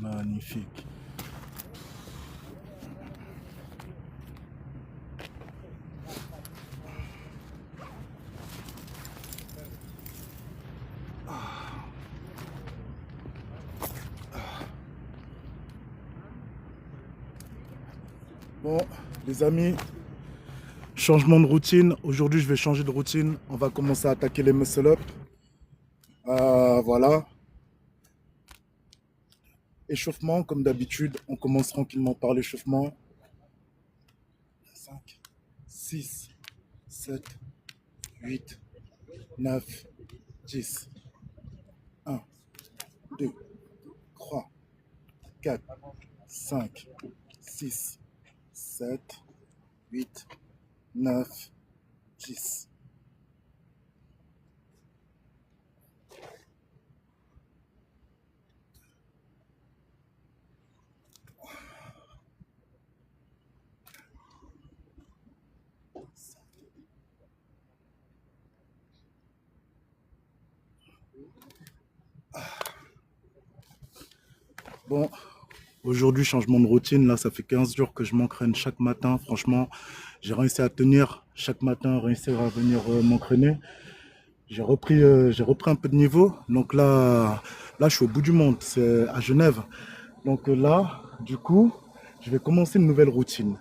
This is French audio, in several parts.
Magnifique. Bon, les amis, changement de routine. Aujourd'hui, je vais changer de routine. On va commencer à attaquer les muscle-up. Voilà. Échauffement, comme d'habitude. On commence tranquillement par l'échauffement. 5, 6, 7, 8, 9, 10. 1, 2, 3, 4, 5, 6, 7, 8, 9, 10. Bon, aujourd'hui, changement de routine. Là, ça fait 15 jours que je m'entraîne chaque matin. Franchement, j'ai réussi à tenir chaque matin, réussir à venir m'entraîner. J'ai repris un peu de niveau. Donc là, je suis au bout du monde. C'est à Genève. Donc là, du coup, je vais commencer une nouvelle routine.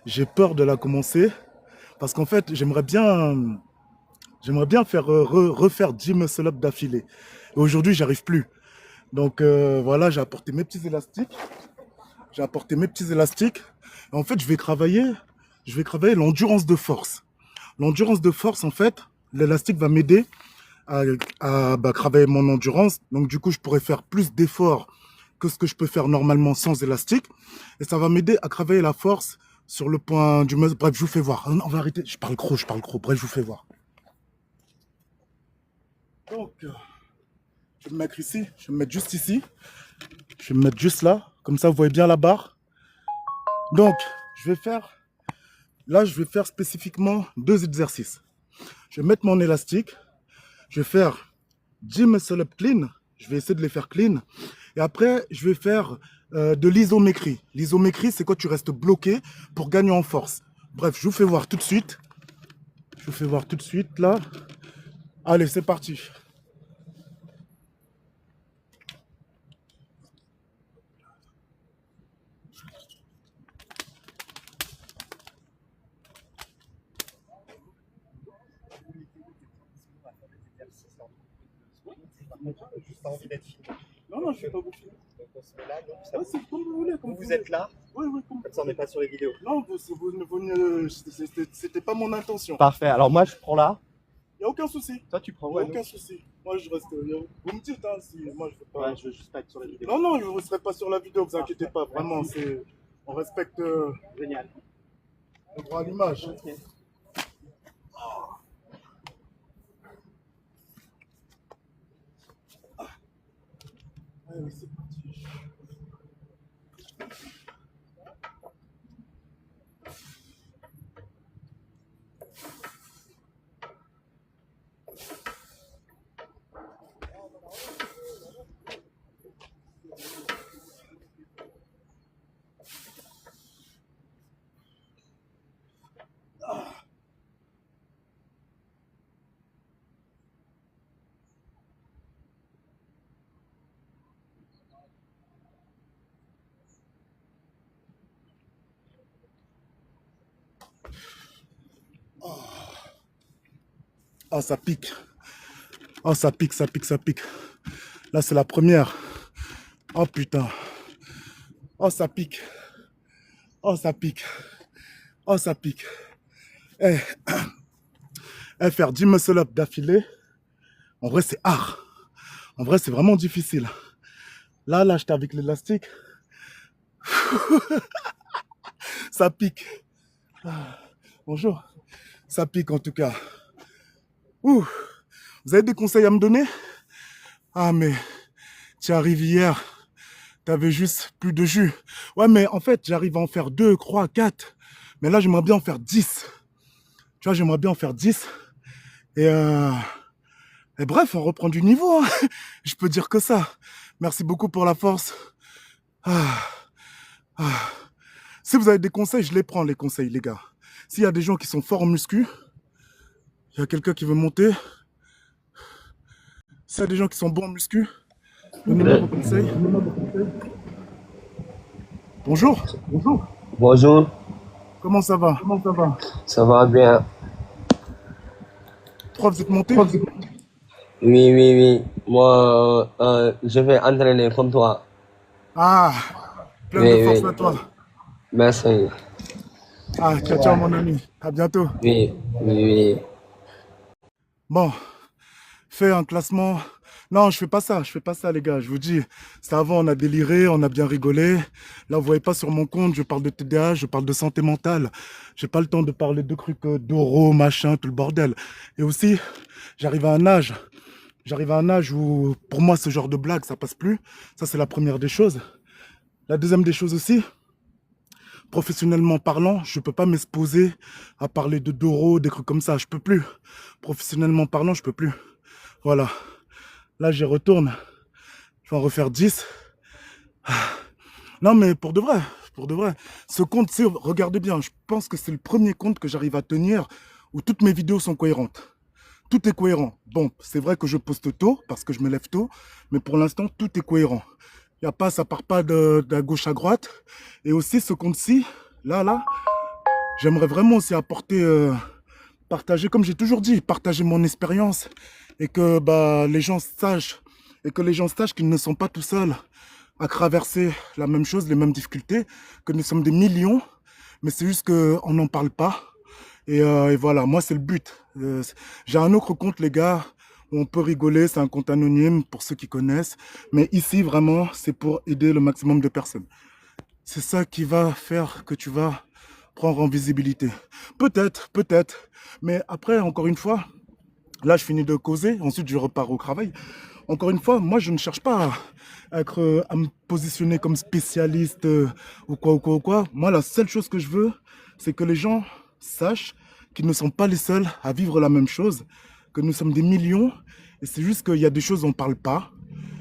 J'ai peur de la commencer parce qu'en fait, j'aimerais bien refaire 10 muscle-up d'affilée. Et aujourd'hui, j'arrive plus. Donc voilà, j'ai apporté mes petits élastiques. J'ai apporté mes petits élastiques. Et en fait, je vais travailler l'endurance de force. L'endurance de force, en fait, l'élastique va m'aider à travailler mon endurance. Donc, du coup, je pourrais faire plus d'efforts que ce que je peux faire normalement sans élastique. Et ça va m'aider à travailler la force sur le point du muscle. Bref, je vous fais voir. On va arrêter. Je parle gros. Bref, je vous fais voir. Donc, je vais me mettre ici. Je vais me mettre juste ici. Je vais me mettre juste là. Comme ça, vous voyez bien la barre. Donc, je vais faire spécifiquement 2 exercices. Je vais mettre mon élastique. Je vais faire 10 muscle-up clean. Je vais essayer de les faire clean. Et après, je vais faire de l'isométrie. L'isométrie, c'est quand tu restes bloqué pour gagner en force. Bref, je vous fais voir tout de suite. Je vous fais voir tout de suite, là. Allez, c'est parti. Juste envie d'être filmé. Non, je ne vais pas vous filmer. Donc on se met là, donc ça C'est comme vous voulez. vous êtes là, Oui, comme comme ça on n'est pas sur les vidéos. Non, c'était pas mon intention. Parfait, alors moi je prends là, Il n'y a aucun souci. toi tu prends Il n'y a où aucun souci. Moi, je reste. Vous me dites, hein, si moi, je veux pas. Ouais, je veux juste pas être sur la vidéo. Non, je ne serai pas sur la vidéo, vous inquiétez pas. Vraiment, on respecte Génial. le droit à l'image. Ok. Allez, c'est parti. Ah, ça pique. Oh, ça pique. Là, c'est la première. Oh, putain. Oh, ça pique. Oh, ça pique. Oh, ça pique. Eh, faire 10 muscle-up d'affilée, en vrai, c'est hard. En vrai, c'est vraiment difficile. Là, j'étais avec l'élastique. Ça pique. Bonjour. Ça pique, en tout cas. Ouh. Vous avez des conseils à me donner? Ah, mais tu arrives hier, t'avais juste plus de jus. Ouais, mais en fait, j'arrive à en faire 2, 3, 4. Mais là, j'aimerais bien en faire 10. Tu vois, j'aimerais bien en faire 10. Et, et bref, on reprend du niveau. Hein. Je peux dire que ça. Merci beaucoup pour la force. Ah, ah. Si vous avez des conseils, je les prends, les conseils, les gars. S'il y a des gens qui sont forts en muscu, il y a quelqu'un qui veut monter. S'il y a des gens qui sont bons en muscu, donnez-moi vos conseils. Bonjour. Bonjour, Comment ça va? ça va bien? Trois, vous êtes monté? Oui, oui, oui. Moi, je vais entraîner comme toi. Ah, plein de Oui, force oui. à toi. Merci. Ah, ciao, ciao, mon ami. À bientôt. Oui, oui, oui. Bon, fais un classement. Non, je fais pas ça, les gars. Je vous dis, c'est avant, on a déliré, on a bien rigolé. Là, vous voyez pas sur mon compte, je parle de TDAH, je parle de santé mentale. J'ai pas le temps de parler de trucs d'euros, machin, tout le bordel. Et aussi, j'arrive à un âge, j'arrive à un âge où, pour moi, ce genre de blague, ça passe plus. Ça, c'est la première des choses. La deuxième des choses aussi, professionnellement parlant, je peux pas m'exposer à parler de d'euros, des trucs comme ça. Je peux plus. Professionnellement parlant, je peux plus. Voilà. Là, j'y retourne. Je vais en refaire 10. Non, mais pour de vrai. Ce compte, regardez bien, je pense que c'est le premier compte que j'arrive à tenir où toutes mes vidéos sont cohérentes. Tout est cohérent. Bon, c'est vrai que je poste tôt parce que je me lève tôt, mais pour l'instant, tout est cohérent. Y a pas, ça part pas de gauche à droite. Et aussi, ce compte-ci, là, j'aimerais vraiment aussi apporter, partager, comme j'ai toujours dit, partager mon expérience et que bah, les gens sachent qu'ils ne sont pas tout seuls à traverser la même chose, les mêmes difficultés, que nous sommes des millions, mais c'est juste qu'on n'en parle pas. Et voilà, moi c'est le but. J'ai un autre compte, les gars, où on peut rigoler, c'est un compte anonyme pour ceux qui connaissent, mais ici vraiment c'est pour aider le maximum de personnes. C'est ça qui va faire que tu vas prendre en visibilité. Peut-être, mais après, encore une fois, là je finis de causer, ensuite je repars au travail. Encore une fois, moi je ne cherche pas à être, à me positionner comme spécialiste ou quoi. Moi la seule chose que je veux, c'est que les gens sachent qu'ils ne sont pas les seuls à vivre la même chose, que nous sommes des millions, et c'est juste qu'il y a des choses on ne parle pas,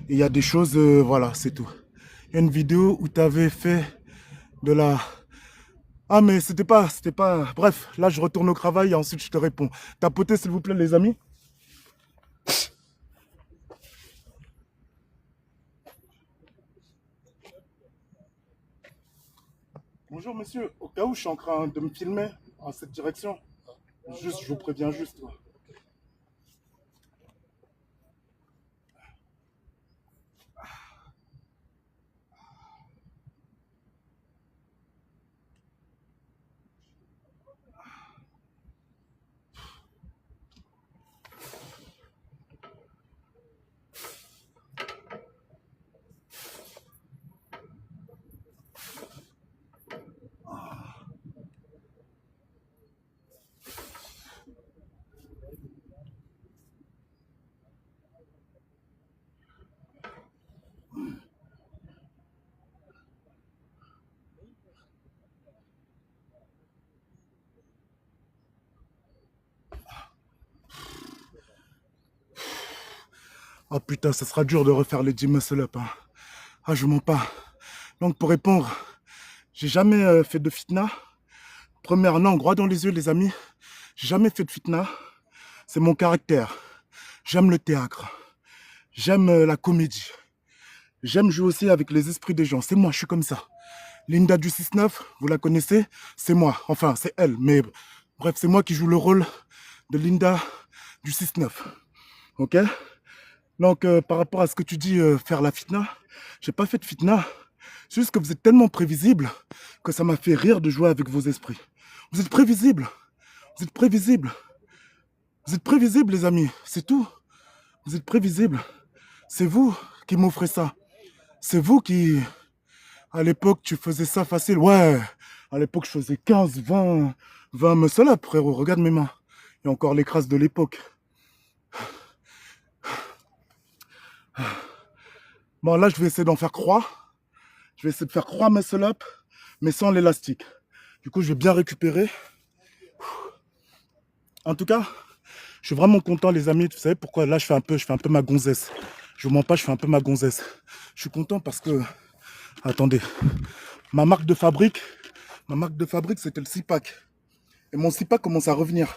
et il y a des choses, voilà, c'est tout. Il y a une vidéo où tu avais fait de la... Ah mais c'était pas... Bref, là je retourne au travail et ensuite je te réponds. Tapotez s'il vous plaît les amis. Bonjour monsieur, au cas où je suis en train de me filmer en cette direction, juste, je vous préviens juste. Oh putain, ça sera dur de refaire les 10 muscle up. Hein. Ah, je mens pas. Donc pour répondre, j'ai jamais fait de fitna. Première, non, droit dans les yeux les amis. J'ai jamais fait de fitna. C'est mon caractère. J'aime le théâtre. J'aime la comédie. J'aime jouer aussi avec les esprits des gens. C'est moi, je suis comme ça. Linda du 6-9, vous la connaissez? C'est moi. Enfin, c'est elle. Mais bref, c'est moi qui joue le rôle de Linda du 6-9. Ok? Donc, par rapport à ce que tu dis, faire la fitna, j'ai pas fait de fitna. C'est juste que vous êtes tellement prévisible que ça m'a fait rire de jouer avec vos esprits. Vous êtes prévisible. Vous êtes prévisible. Vous êtes prévisible, les amis. C'est tout. Vous êtes prévisible. C'est vous qui m'offrez ça. C'est vous qui, à l'époque, tu faisais ça facile. Ouais, à l'époque, je faisais 15, 20 muscle up, frérot. Regarde mes mains. Il y a encore les crasses de l'époque. Bon, là, je vais essayer d'en faire croix. Je vais essayer de faire croix muscle up, mais sans l'élastique. Du coup, je vais bien récupérer. En tout cas, je suis vraiment content, les amis. Vous savez pourquoi? Là, je fais un peu ma gonzesse. Je vous mens pas, je fais un peu ma gonzesse. Je suis content parce que Attendez. Ma marque de fabrique, c'était le 6-pack. Et mon 6-pack commence à revenir.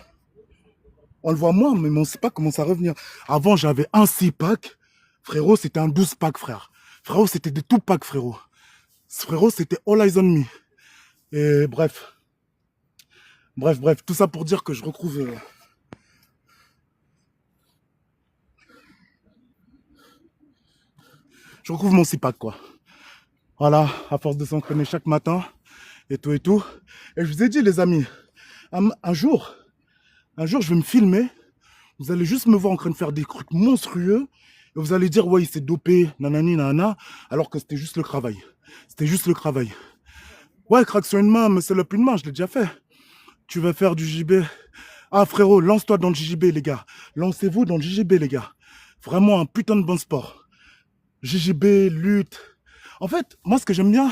On le voit moins, mais mon 6-pack commence à revenir. Avant, j'avais un 6-pack. Frérot, c'était un 12-pack, frère. Frérot, c'était des tout packs, frérot. Frérot, c'était all eyes on me. Et bref. Bref. Tout ça pour dire que je retrouve... je retrouve mon 6-pack, quoi. Voilà, à force de s'entraîner chaque matin. Et tout. Et je vous ai dit, les amis, un jour, je vais me filmer. Vous allez juste me voir en train de faire des trucs monstrueux. Et vous allez dire, ouais, il s'est dopé, nanani, nanana. Alors que c'était juste le travail. C'était juste le travail. Ouais, craque sur une main, muscle up une main, je l'ai déjà fait. Tu vas faire du JB. Ah, frérot, lance-toi dans le JJB, les gars. Lancez-vous dans le JJB, les gars. Vraiment un putain de bon sport. JJB, lutte. En fait, moi, ce que j'aime bien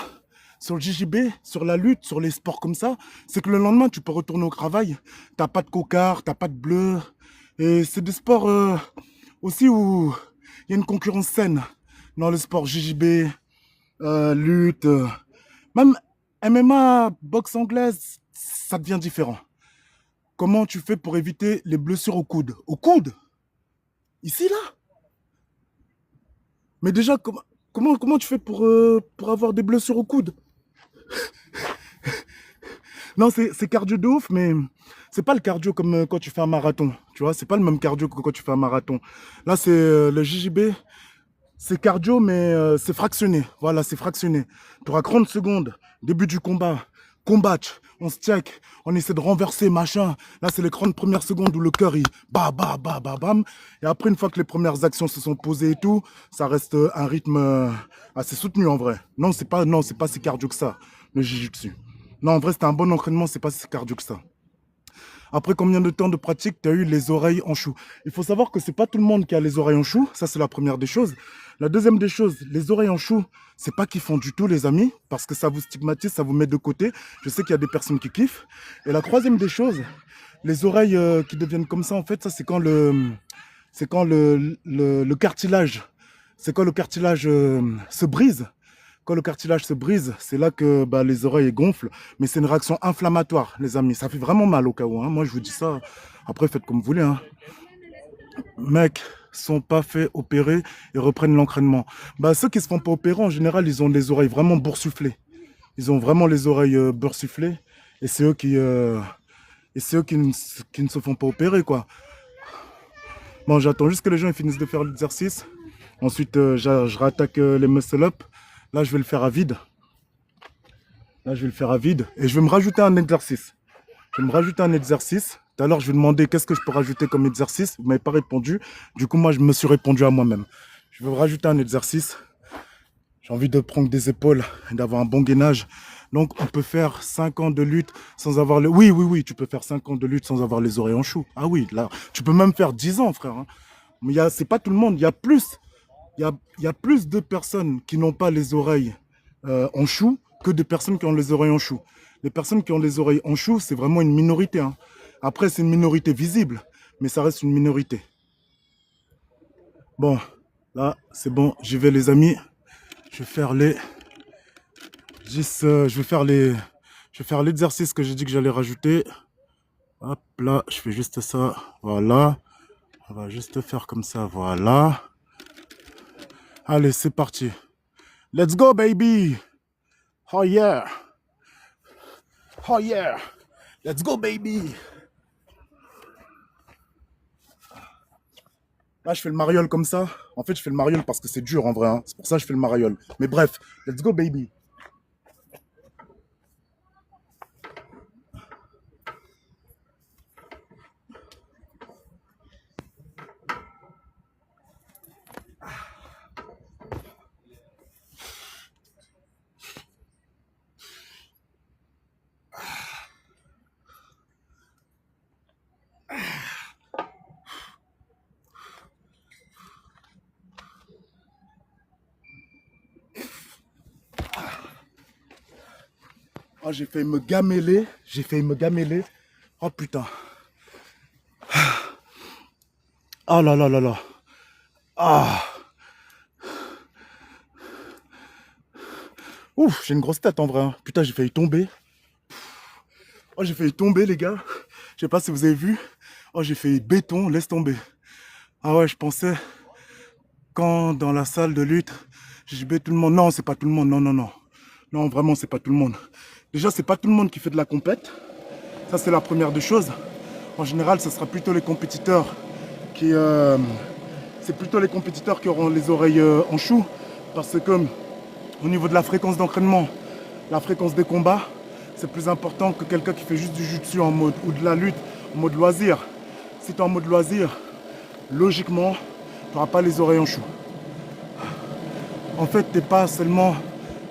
sur le JJB, sur la lutte, sur les sports comme ça, c'est que le lendemain, tu peux retourner au travail. T'as pas de cocard, t'as pas de bleu. Et c'est des sports aussi où il y a une concurrence saine dans le sport JJB, lutte, même MMA, boxe anglaise, ça devient différent. Comment tu fais pour éviter les blessures au coude? Au coude? Ici, là? Mais déjà, comment tu fais pour avoir des blessures au coude? Non, c'est cardio de ouf, mais c'est pas le cardio comme quand tu fais un marathon. Tu vois, c'est pas le même cardio que quand tu fais un marathon. Là, c'est le JJB, c'est cardio, mais c'est fractionné. Voilà, c'est fractionné. Tu auras 30 secondes, début du combat, combattre, on se check, on essaie de renverser, machin. Là, c'est les 30 premières secondes où le cœur, il bam. Et après, une fois que les premières actions se sont posées et tout, ça reste un rythme assez soutenu en vrai. Non, c'est pas si cardio que ça, le jiu-jitsu. Non, en vrai, c'était un bon entraînement, c'est pas si cardio que ça. Après combien de temps de pratique tu as eu les oreilles en chou? Il faut savoir que c'est pas tout le monde qui a les oreilles en chou. Ça, c'est la première des choses. La deuxième des choses, les oreilles en chou, c'est pas kiffant du tout, les amis, parce que ça vous stigmatise, ça vous met de côté. Je sais qu'il y a des personnes qui kiffent. Et la troisième des choses, les oreilles qui deviennent comme ça, en fait, ça, c'est quand le cartilage, c'est quand le cartilage se brise. Quand le cartilage se brise, c'est là que les oreilles gonflent. Mais c'est une réaction inflammatoire, les amis. Ça fait vraiment mal au cas où. Hein. Moi, je vous dis ça. Après, faites comme vous voulez. Hein. Mecs, sont pas fait opérer et reprennent l'entraînement. Ceux qui se font pas opérer, en général, ils ont les oreilles vraiment boursouflées. Ils ont vraiment les oreilles boursouflées. Et c'est eux qui ne se font pas opérer, quoi. Bon, j'attends juste que les gens ils finissent de faire l'exercice. Ensuite, je rattaque les muscle-up. Là, je vais le faire à vide. Et je vais me rajouter un exercice. Tout à l'heure, je vais demander qu'est-ce que je peux rajouter comme exercice. Vous ne m'avez pas répondu. Du coup, moi, je me suis répondu à moi-même. Je vais rajouter un exercice. J'ai envie de prendre des épaules et d'avoir un bon gainage. Donc, on peut faire 5 ans de lutte sans avoir les... Oui, tu peux faire 5 ans de lutte sans avoir les oreilles en chou. Ah oui, là, tu peux même faire 10 ans, frère. Hein. Mais c'est pas tout le monde. Il y a plus de personnes qui n'ont pas les oreilles en chou que de personnes qui ont les oreilles en chou. Les personnes qui ont les oreilles en chou, c'est vraiment une minorité. Hein. Après, c'est une minorité visible, mais ça reste une minorité. Bon, là, c'est bon. J'y vais, les amis. Je vais faire l'exercice que j'ai dit que j'allais rajouter. Hop, là, je fais juste ça. Voilà. On va juste faire comme ça. Voilà. Allez, c'est parti. Let's go, baby. Oh yeah. Let's go, baby. Là, je fais le mariole comme ça. En fait, je fais le mariole parce que c'est dur en vrai. Hein. C'est pour ça que je fais le mariole. Mais bref, let's go, baby. Oh, j'ai failli me gameler. Oh putain. Ah là là là là. Ah. Ouf, j'ai une grosse tête en vrai, hein. Putain, j'ai failli tomber. Oh, j'ai failli tomber, les gars. Je sais pas si vous avez vu. Oh, j'ai failli béton, laisse tomber. Ah ouais, je pensais, quand dans la salle de lutte, j'ai dit tout le monde. Non, c'est pas tout le monde. Non, non, non. Non, vraiment, c'est pas tout le monde. Déjà, c'est pas tout le monde qui fait de la compète. Ça, c'est la première des choses. En général, ce sera plutôt les compétiteurs qui... c'est plutôt les compétiteurs qui auront les oreilles en chou. Parce que, au niveau de la fréquence d'entraînement, la fréquence des combats, c'est plus important que quelqu'un qui fait juste du jiu-jitsu en mode, ou de la lutte en mode loisir. Si tu es en mode loisir, logiquement, tu n'auras pas les oreilles en chou. En fait, tu n'es pas seulement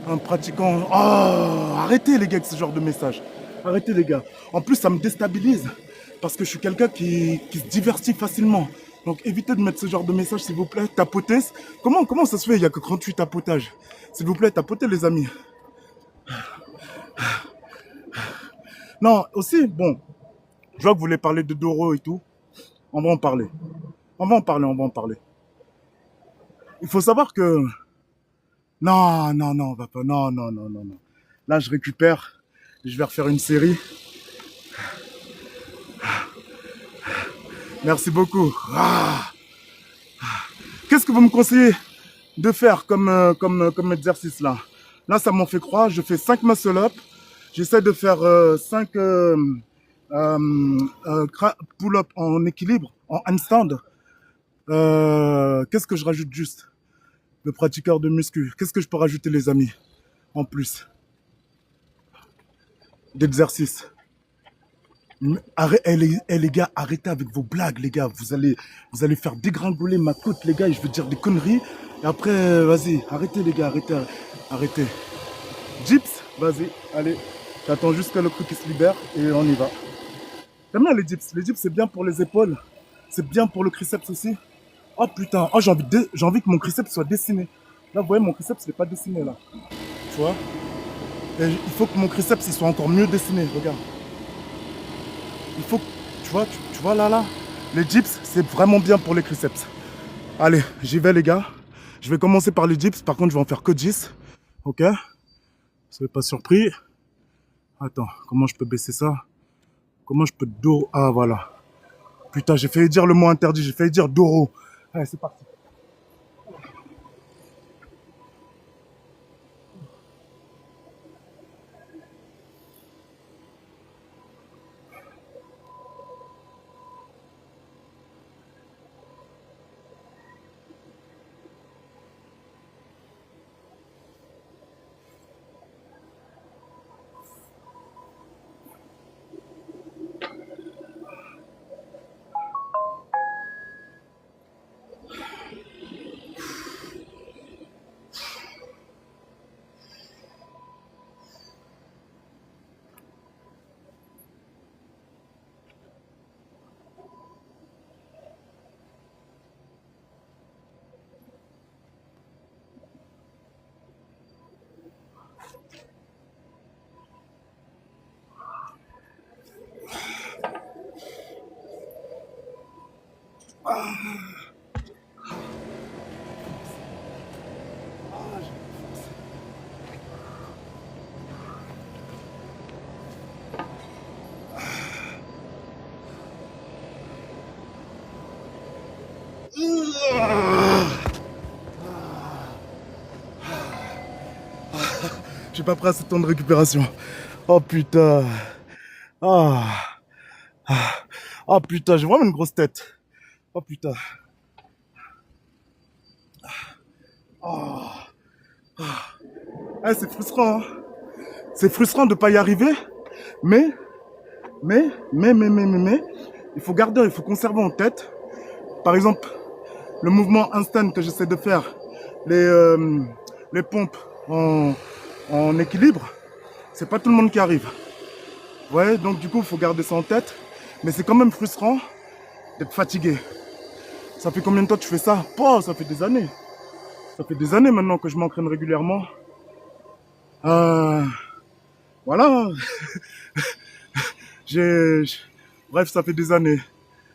un pratiquant. Oh, arrêtez les gars avec ce genre de message. Arrêtez les gars. En plus, ça me déstabilise parce que je suis quelqu'un qui se divertit facilement. Donc évitez de mettre ce genre de message, s'il vous plaît. Tapotez. Comment ça se fait? Il n'y a que 38 tapotages. S'il vous plaît, tapotez les amis. Non, aussi, bon, je vois que vous voulez parler de Doro et tout. On va en parler. On va en parler, on va en parler. Il faut savoir que... Non, non, non, on va pas. Non, non, non, non, non. Là, je récupère. Je vais refaire une série. Merci beaucoup. Ah. Qu'est-ce que vous me conseillez de faire comme exercice là? Là, ça m'en fait croire. Je fais 5 muscle-up. J'essaie de faire 5 pull-up en équilibre, en handstand. Qu'est-ce que je rajoute juste? Le pratiqueur de muscu. Qu'est-ce que je peux rajouter, les amis, en plus d'exercice? Les gars, arrêtez avec vos blagues, les gars. Vous allez faire dégringoler ma côte, les gars. Et je vais dire des conneries. Et après, vas-y, arrêtez, les gars, arrêtez, arrêtez. Dips, vas-y, allez. J'attends juste que le truc se libère et on y va. T'aimes bien les dips? Les dips, c'est bien pour les épaules. C'est bien pour le triceps aussi. Oh putain, oh, j'ai envie que mon triceps soit dessiné. Là, vous voyez, mon triceps, il n'est pas dessiné, là. Tu vois? Et il faut que mon triceps, il soit encore mieux dessiné, regarde. Il faut que, tu vois, là. Les dips, c'est vraiment bien pour les triceps. Allez, j'y vais, les gars. Je vais commencer par les dips. Par contre, je vais en faire que 10. Ok? Soyez pas surpris. Attends, comment je peux baisser ça? Comment je peux Doro? Ah, voilà. Putain, j'ai failli dire le mot interdit. J'ai failli dire Doro. Allez, c'est parti. Je suis pas prêt à ce temps de récupération. Oh putain. Ah. Ah. Oh putain, j'ai vraiment une grosse tête. Oh putain. Oh. Ah, c'est frustrant. Hein. C'est frustrant de pas y arriver. Mais, il faut garder, il faut conserver en tête. Par exemple, le mouvement instant que j'essaie de faire, les pompes en équilibre, c'est pas tout le monde qui arrive. Ouais, donc du coup, il faut garder ça en tête. Mais c'est quand même frustrant d'être fatigué. Ça fait combien de temps que tu fais ça? Oh, ça fait des années. Ça fait des années maintenant que je m'entraîne régulièrement. Voilà. Bref, ça fait des années.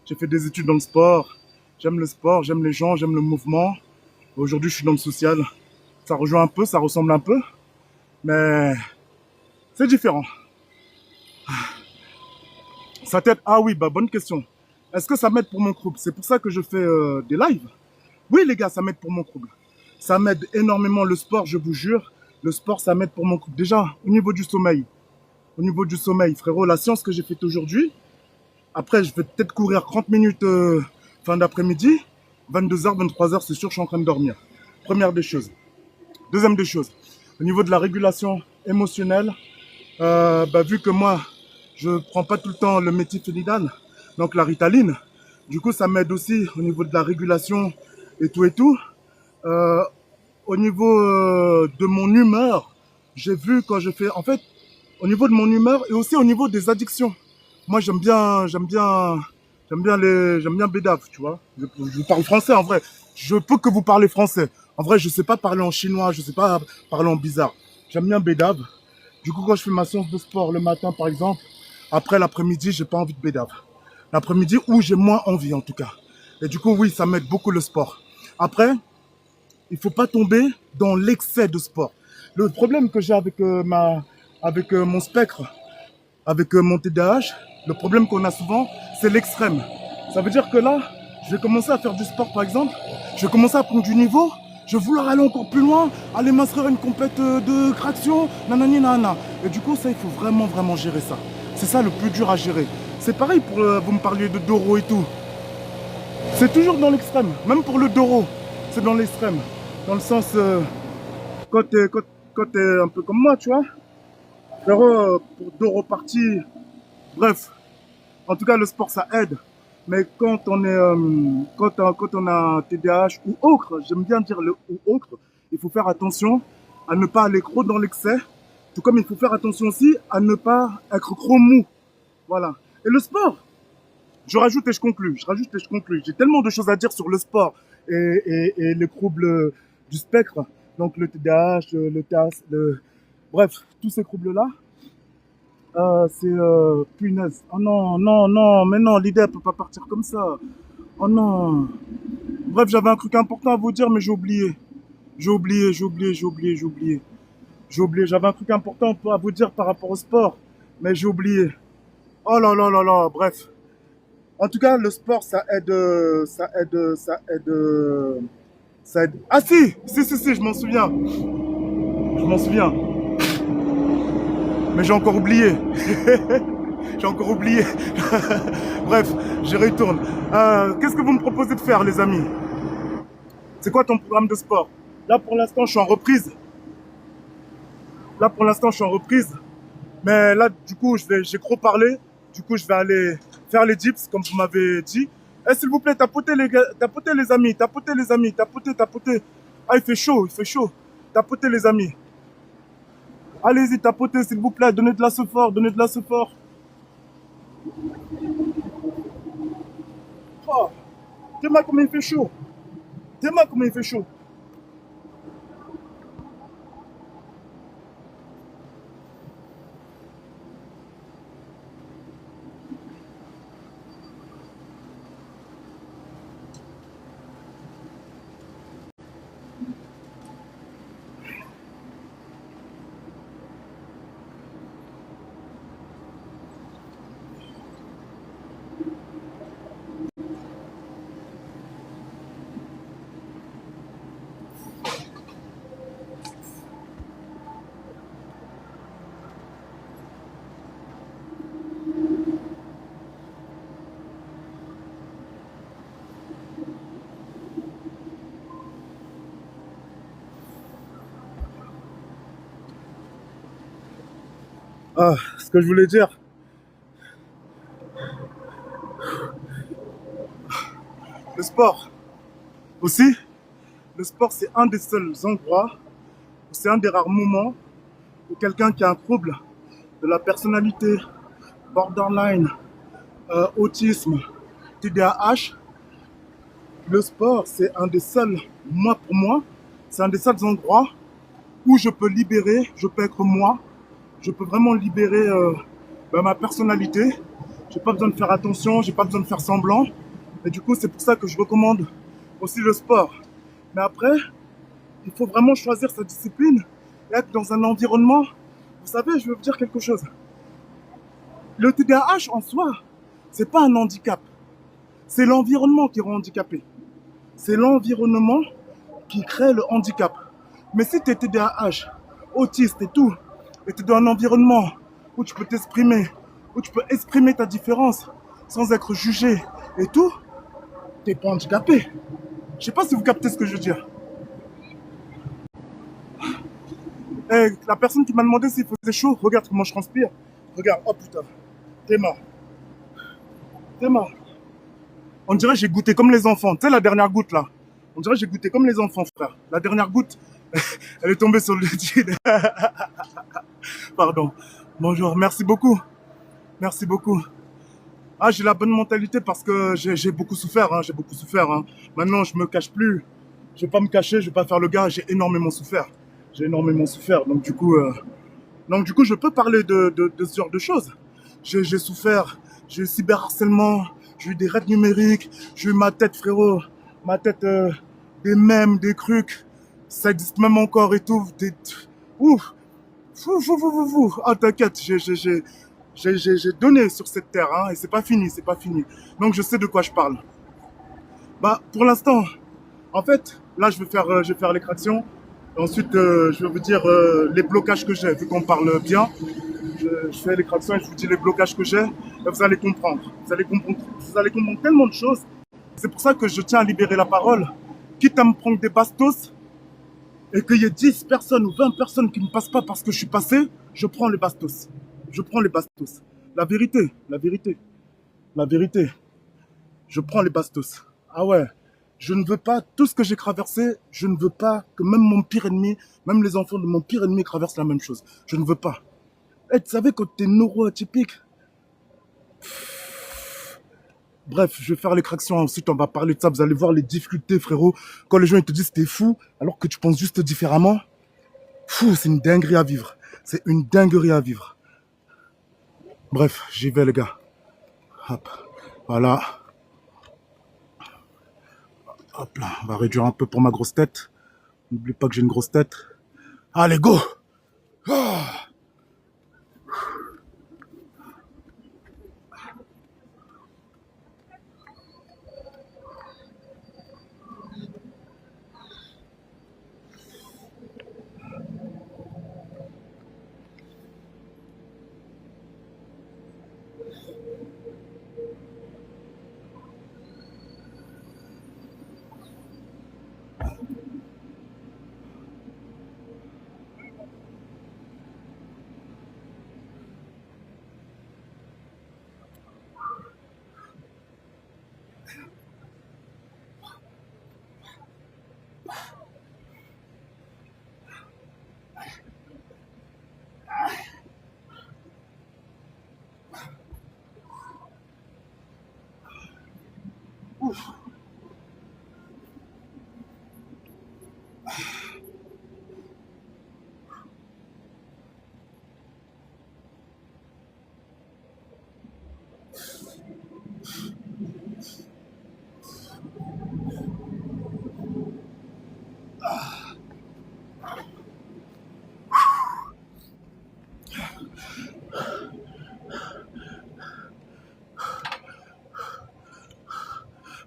J'ai fait des études dans le sport. J'aime le sport, j'aime les gens, j'aime le mouvement. Aujourd'hui, je suis dans le social. Ça rejoint un peu, ça ressemble un peu. Mais c'est différent. Ça t'aide? Ah oui, bah bonne question. Est-ce que ça m'aide pour mon trouble? C'est pour ça que je fais des lives. Oui les gars, ça m'aide pour mon trouble. Ça m'aide énormément le sport, je vous jure. Le sport, ça m'aide pour mon trouble. Déjà, au niveau du sommeil. Au niveau du sommeil, frérot, la séance que j'ai faite aujourd'hui, après, je vais peut-être courir 30 minutes fin d'après-midi. 22h, 23h, c'est sûr, je suis en train de dormir. Première des choses. Deuxième des choses, au niveau de la régulation émotionnelle, bah, vu que moi, je prends pas tout le temps le méthylphénidane, donc la Ritaline, du coup, ça m'aide aussi au niveau de la régulation et tout et tout. Euh, Au niveau de mon humeur, j'ai vu quand je fais, en fait, au niveau de mon humeur et aussi au niveau des addictions. Moi, j'aime bien Bédave, tu vois. Je parle français en vrai. Je peux que vous parler français. En vrai, je sais pas parler en chinois, je sais pas parler en bizarre. J'aime bien Bédave. Du coup, quand je fais ma séance de sport le matin, par exemple, après l'après-midi, j'ai pas envie de Bédave. L'après-midi, ou j'ai moins envie en tout cas. Et du coup, oui, ça m'aide beaucoup le sport. Après, il faut pas tomber dans l'excès de sport. Le problème que j'ai avec mon spectre, avec mon TDAH, le problème qu'on a souvent, c'est l'extrême. Ça veut dire que là, je vais commencer à faire du sport par exemple, je vais commencer à prendre du niveau, je vais vouloir aller encore plus loin, aller m'inscrire à une compète de traction, nanani nanana. Et du coup, ça, il faut vraiment, vraiment gérer ça. C'est ça le plus dur à gérer. C'est pareil pour, vous me parliez de Doro et tout. C'est toujours dans l'extrême, même pour le Doro, c'est dans l'extrême. Dans le sens, quand t'es un peu comme moi, tu vois, frérot, pour Doro partie, bref, en tout cas, le sport, ça aide. Mais quand on est, quand on a un TDAH ou autre, j'aime bien dire le ou autre, il faut faire attention à ne pas aller trop dans l'excès. Tout comme il faut faire attention aussi à ne pas être trop mou. Voilà. Et le sport, je rajoute et je conclue. Je rajoute et je conclue. J'ai tellement de choses à dire sur le sport et les troubles du spectre. Donc le TDAH, le TAS, bref, tous ces troubles-là. C'est punaise. Oh non, non, non, mais non, l'idée elle peut pas partir comme ça. Oh non. Bref, j'avais un truc important à vous dire, mais j'ai oublié. J'ai oublié, j'ai oublié, j'ai oublié, j'ai oublié. J'ai oublié, j'avais un truc important à vous dire par rapport au sport, mais j'ai oublié. Oh là là là là, bref. En tout cas, le sport, ça aide, ça aide, ça aide, ça aide. Ah si, je m'en souviens. Je m'en souviens. Mais j'ai encore oublié. J'ai encore oublié. Bref, j'y retourne. Qu'est-ce que vous me proposez de faire, les amis? C'est quoi ton programme de sport? Là, pour l'instant, je suis en reprise. Là, pour l'instant, je suis en reprise. Mais là, du coup, j'ai trop parlé. Du coup, je vais aller faire les dips, comme vous m'avez dit. Eh, s'il vous plaît, tapotez tapotez les amis, tapotez les amis, tapotez, tapotez. Ah, il fait chaud, il fait chaud. Tapotez les amis. Allez-y, tapotez, s'il vous plaît. Donnez de la fort, donnez de la fort. Oh, dis-moi comment il fait chaud. Dis-moi comment il fait chaud. Ah, ce que je voulais dire, le sport aussi, le sport c'est un des seuls endroits, c'est un des rares moments où quelqu'un qui a un trouble de la personnalité, borderline, autisme, TDAH, le sport c'est un des seuls, moi pour moi, c'est un des seuls endroits où je peux libérer, je peux être moi, je peux vraiment libérer ma personnalité. J'ai pas besoin de faire attention, j'ai pas besoin de faire semblant. Et du coup, c'est pour ça que je recommande aussi le sport. Mais après, il faut vraiment choisir sa discipline être dans un environnement. Vous savez, je veux vous dire quelque chose. Le TDAH en soi, c'est pas un handicap. C'est l'environnement qui rend handicapé. C'est l'environnement qui crée le handicap. Mais si tu es TDAH, autiste et tout, et tu es dans un environnement où tu peux t'exprimer, où tu peux exprimer ta différence sans être jugé et tout, t'es pas handicapé. Je sais pas si vous captez ce que je veux dire. Eh, la personne qui m'a demandé s'il faisait chaud, regarde comment je transpire. Regarde, oh putain, t'es mort. T'es mort. On dirait que j'ai goûté comme les enfants. Tu sais, la dernière goutte là. On dirait que j'ai goûté comme les enfants, frère. La dernière goutte, elle est tombée sur le jean. Pardon. Bonjour, merci beaucoup. Merci beaucoup. Ah, j'ai la bonne mentalité parce que j'ai beaucoup souffert. Hein, j'ai beaucoup souffert. Hein. Maintenant, je me cache plus. Je vais pas me cacher, je vais pas faire le gars. J'ai énormément souffert. J'ai énormément souffert. Donc du coup, je peux parler de ce genre de choses. J'ai souffert, j'ai eu cyberharcèlement, j'ai eu des raids numériques, j'ai eu ma tête, frérot, ma tête, des mèmes, des trucs. Ça existe même encore et tout. Ouf, ah, t'inquiète, j'ai donné sur cette terre, hein, et c'est pas fini, c'est pas fini. Donc je sais de quoi je parle. Bah, pour l'instant, en fait, là, je vais faire l'extraction. Ensuite, je vais vous dire les blocages que j'ai, vu qu'on parle bien. Je fais l'extraction et je vous dis les blocages que j'ai. Et vous allez comprendre. Vous allez comprendre tellement de choses. C'est pour ça que je tiens à libérer la parole. Quitte à me prendre des bastos et qu'il y ait 10 personnes ou 20 personnes qui ne passent pas parce que je suis passé, je prends les bastos. Je prends les bastos. La vérité, la vérité, la vérité. Je prends les bastos. Ah ouais. Je ne veux pas, tout ce que j'ai traversé, je ne veux pas que même mon pire ennemi, même les enfants de mon pire ennemi traversent la même chose. Je ne veux pas. Eh, tu savais quand t'es neuroatypique. Bref, je vais faire l'extraction, ensuite on va parler de ça, vous allez voir les difficultés, frérot. Quand les gens ils te disent t'es fou, alors que tu penses juste différemment, fou, c'est une dinguerie à vivre. C'est une dinguerie à vivre. Bref, j'y vais les gars. Hop, voilà. Hop là, on va réduire un peu pour ma grosse tête. N'oublie pas que j'ai une grosse tête. Allez, go! Ah.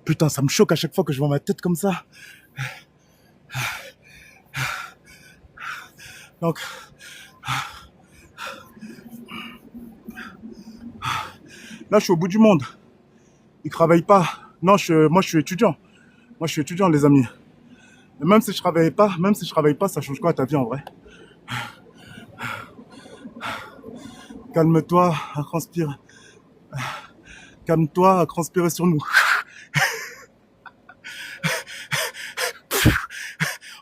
Putain, ça me choque à chaque fois que je vois ma tête comme ça. Donc, là, je suis au bout du monde. Ils travaillent pas. Non, moi, je suis étudiant. Moi, je suis étudiant, les amis. Et même si je travaille pas, ça change quoi à ta vie en vrai? Calme-toi, à transpirer. Calme-toi, à transpirer sur nous.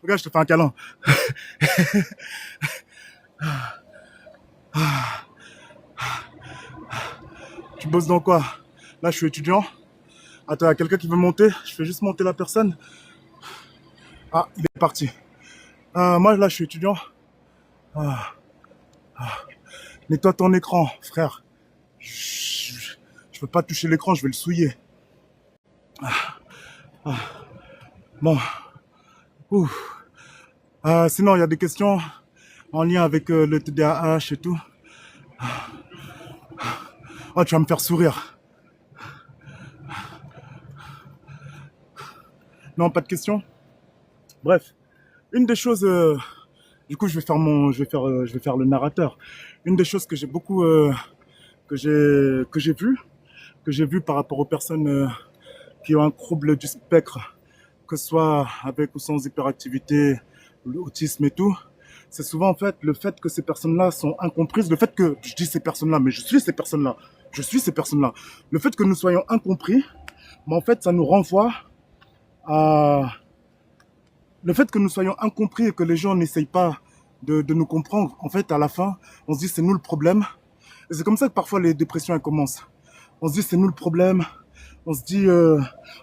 Regarde, je te fais un câlin. Tu bosses dans quoi? Là, je suis étudiant. Attends, il y a quelqu'un qui veut monter. Je fais juste monter la personne. Ah, il est parti. Moi, là, je suis étudiant. Nettoie ton écran, frère. Je peux pas toucher l'écran, je vais le souiller. Bon. Ouf. Sinon, il y a des questions. en lien avec le TDAH et tout. Oh, tu vas me faire sourire. Non, pas de questions. Bref, une des choses, du coup, je vais faire le narrateur. Une des choses que j'ai beaucoup, que j'ai vu par rapport aux personnes qui ont un trouble du spectre, que ce soit avec ou sans hyperactivité, l'autisme et tout, c'est souvent en fait le fait que ces personnes-là sont incomprises, le fait que, je dis ces personnes-là, mais je suis ces personnes-là, je suis ces personnes-là, le fait que nous soyons incompris, mais en fait ça nous renvoie à le fait que nous soyons incompris et que les gens n'essayent pas de nous comprendre, en fait à la fin on se dit c'est nous le problème, et c'est comme ça que parfois les dépressions elles commencent. On se dit c'est nous le problème, on se dit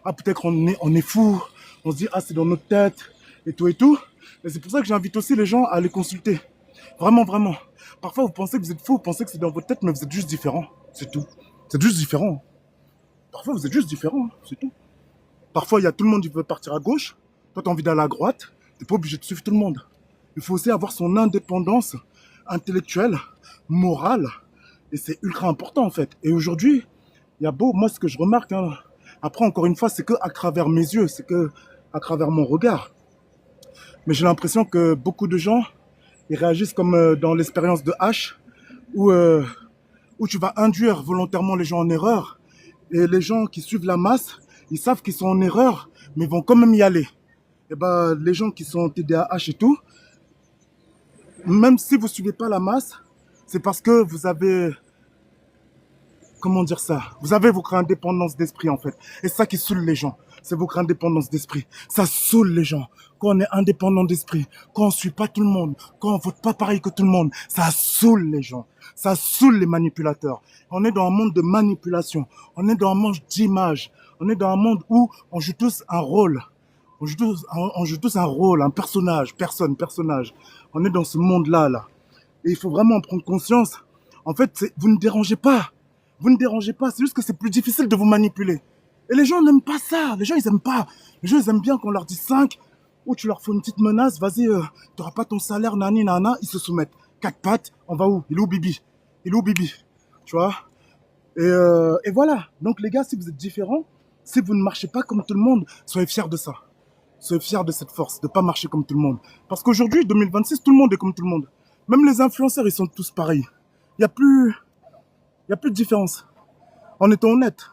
ah peut-être on est fou, on se dit ah c'est dans notre tête et tout et tout. Et c'est pour ça que j'invite aussi les gens à les consulter. Vraiment, vraiment. Parfois vous pensez que vous êtes fou, vous pensez que c'est dans votre tête, mais vous êtes juste différent. C'est tout. Vous êtes juste différent. Parfois vous êtes juste différent, c'est tout. Parfois il y a tout le monde qui veut partir à gauche, toi tu as envie d'aller à droite, tu n'es pas obligé de suivre tout le monde. Il faut aussi avoir son indépendance intellectuelle, morale, et c'est ultra important en fait. Et aujourd'hui, il y a beau, moi ce que je remarque, hein, après encore une fois, c'est que à travers mes yeux, c'est que à travers mon regard. Mais j'ai l'impression que beaucoup de gens, ils réagissent comme dans l'expérience de H, où, où tu vas induire volontairement les gens en erreur, et les gens qui suivent la masse, ils savent qu'ils sont en erreur, mais ils vont quand même y aller. Et ben, les gens qui sont TDAH et tout, même si vous suivez pas la masse, c'est parce que vous avez, comment dire ça, vous avez votre indépendance d'esprit en fait. Et c'est ça qui saoule les gens, c'est votre indépendance d'esprit. Ça saoule les gens. Quand on est indépendant d'esprit, quand on suit pas tout le monde, quand on vote pas pareil que tout le monde, ça saoule les gens. Ça saoule les manipulateurs. On est dans un monde de manipulation. On est dans un monde d'image. On est dans un monde où on joue tous un rôle. On joue tous un rôle, un personnage, personnage. On est dans ce monde-là, là. Et il faut vraiment en prendre conscience. En fait, vous ne dérangez pas. Vous ne dérangez pas. C'est juste que c'est plus difficile de vous manipuler. Et les gens n'aiment pas ça. Les gens, ils aiment pas. Les gens, ils aiment bien qu'on leur dise 5, ou tu leur fais une petite menace, vas-y, tu n'auras pas ton salaire, nani, nana, ils se soumettent. 4 pattes, on va où? Il est où Bibi? Il est où Bibi? Tu vois? Et voilà. Donc les gars, si vous êtes différents, si vous ne marchez pas comme tout le monde, soyez fiers de ça. Soyez fiers de cette force, de ne pas marcher comme tout le monde. Parce qu'aujourd'hui, 2026, tout le monde est comme tout le monde. Même les influenceurs, ils sont tous pareils. Il n'y a plus de différence. En étant honnête,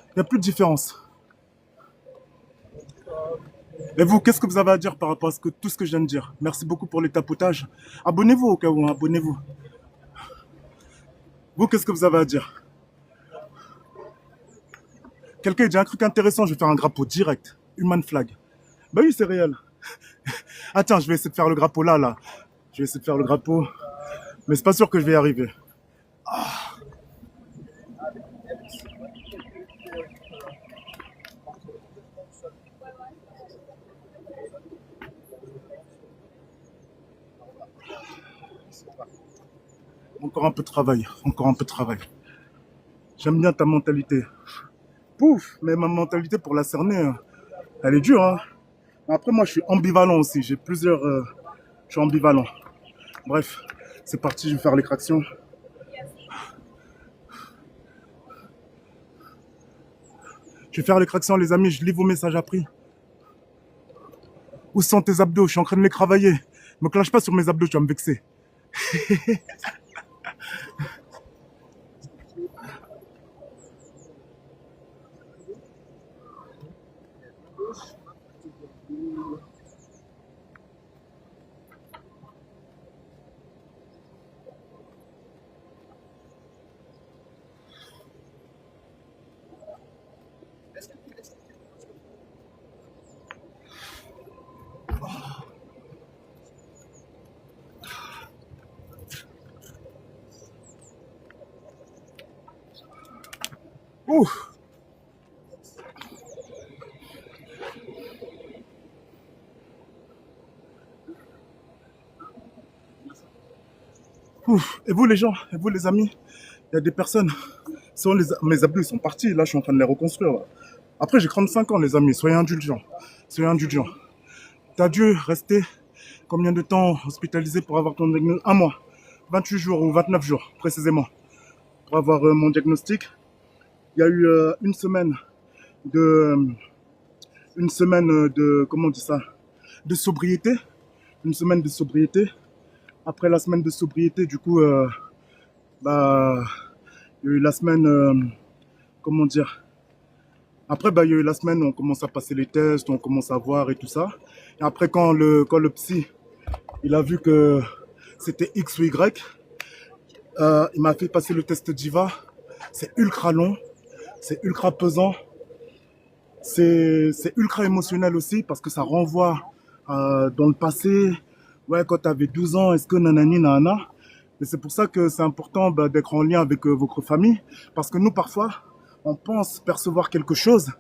il n'y a plus de différence. Et vous, qu'est-ce que vous avez à dire par rapport à tout ce que je viens de dire? Merci beaucoup pour les tapotages. Abonnez-vous au cas où, hein, abonnez-vous. Vous, qu'est-ce que vous avez à dire? Quelqu'un dit un truc intéressant, je vais faire un grappot direct. Human flag. Bah oui, c'est réel. Attends, je vais essayer de faire le grappot là. Je vais essayer de faire le grappot. Mais c'est pas sûr que je vais y arriver. Encore un peu de travail. Encore un peu de travail. J'aime bien ta mentalité. Pouf, mais ma mentalité pour la cerner, elle est dure. Hein. Après, moi, je suis ambivalent aussi. J'ai plusieurs... je suis ambivalent. Bref, c'est parti, je vais faire l'extraction. Je vais faire l'extraction, les amis. Je lis vos messages appris. Où sont tes abdos? Je suis en train de les travailler. Me clash pas sur mes abdos, tu vas me vexer. Ouf. Ouf. Et vous les gens, et vous les amis, il y a des personnes, mes abdos ils sont partis, là je suis en train de les reconstruire. Là. Après j'ai 35 ans les amis, soyez indulgents. Soyez indulgents. T'as dû rester Combien de temps hospitalisé pour avoir ton diagnostic? Un mois, 28 jours ou 29 jours précisément, pour avoir mon diagnostic. Il y a eu de, une semaine de, comment on dit ça, de sobriété. Une semaine de sobriété. Après la semaine de sobriété, du coup, bah, il y a eu la semaine, comment dire, après, bah, il y a eu la semaine où on commence à passer les tests, on commence à voir et tout ça. Et après, quand le psy, il a vu que c'était X ou Y, il m'a fait passer le test d'IVA. C'est ultra long, c'est ultra pesant, c'est ultra émotionnel aussi parce que ça renvoie dans le passé. Ouais, quand tu avais 12 ans, est-ce que nanani nanana. Et c'est pour ça que c'est important d'être en lien avec votre famille. Parce que nous, parfois, on pense percevoir quelque chose,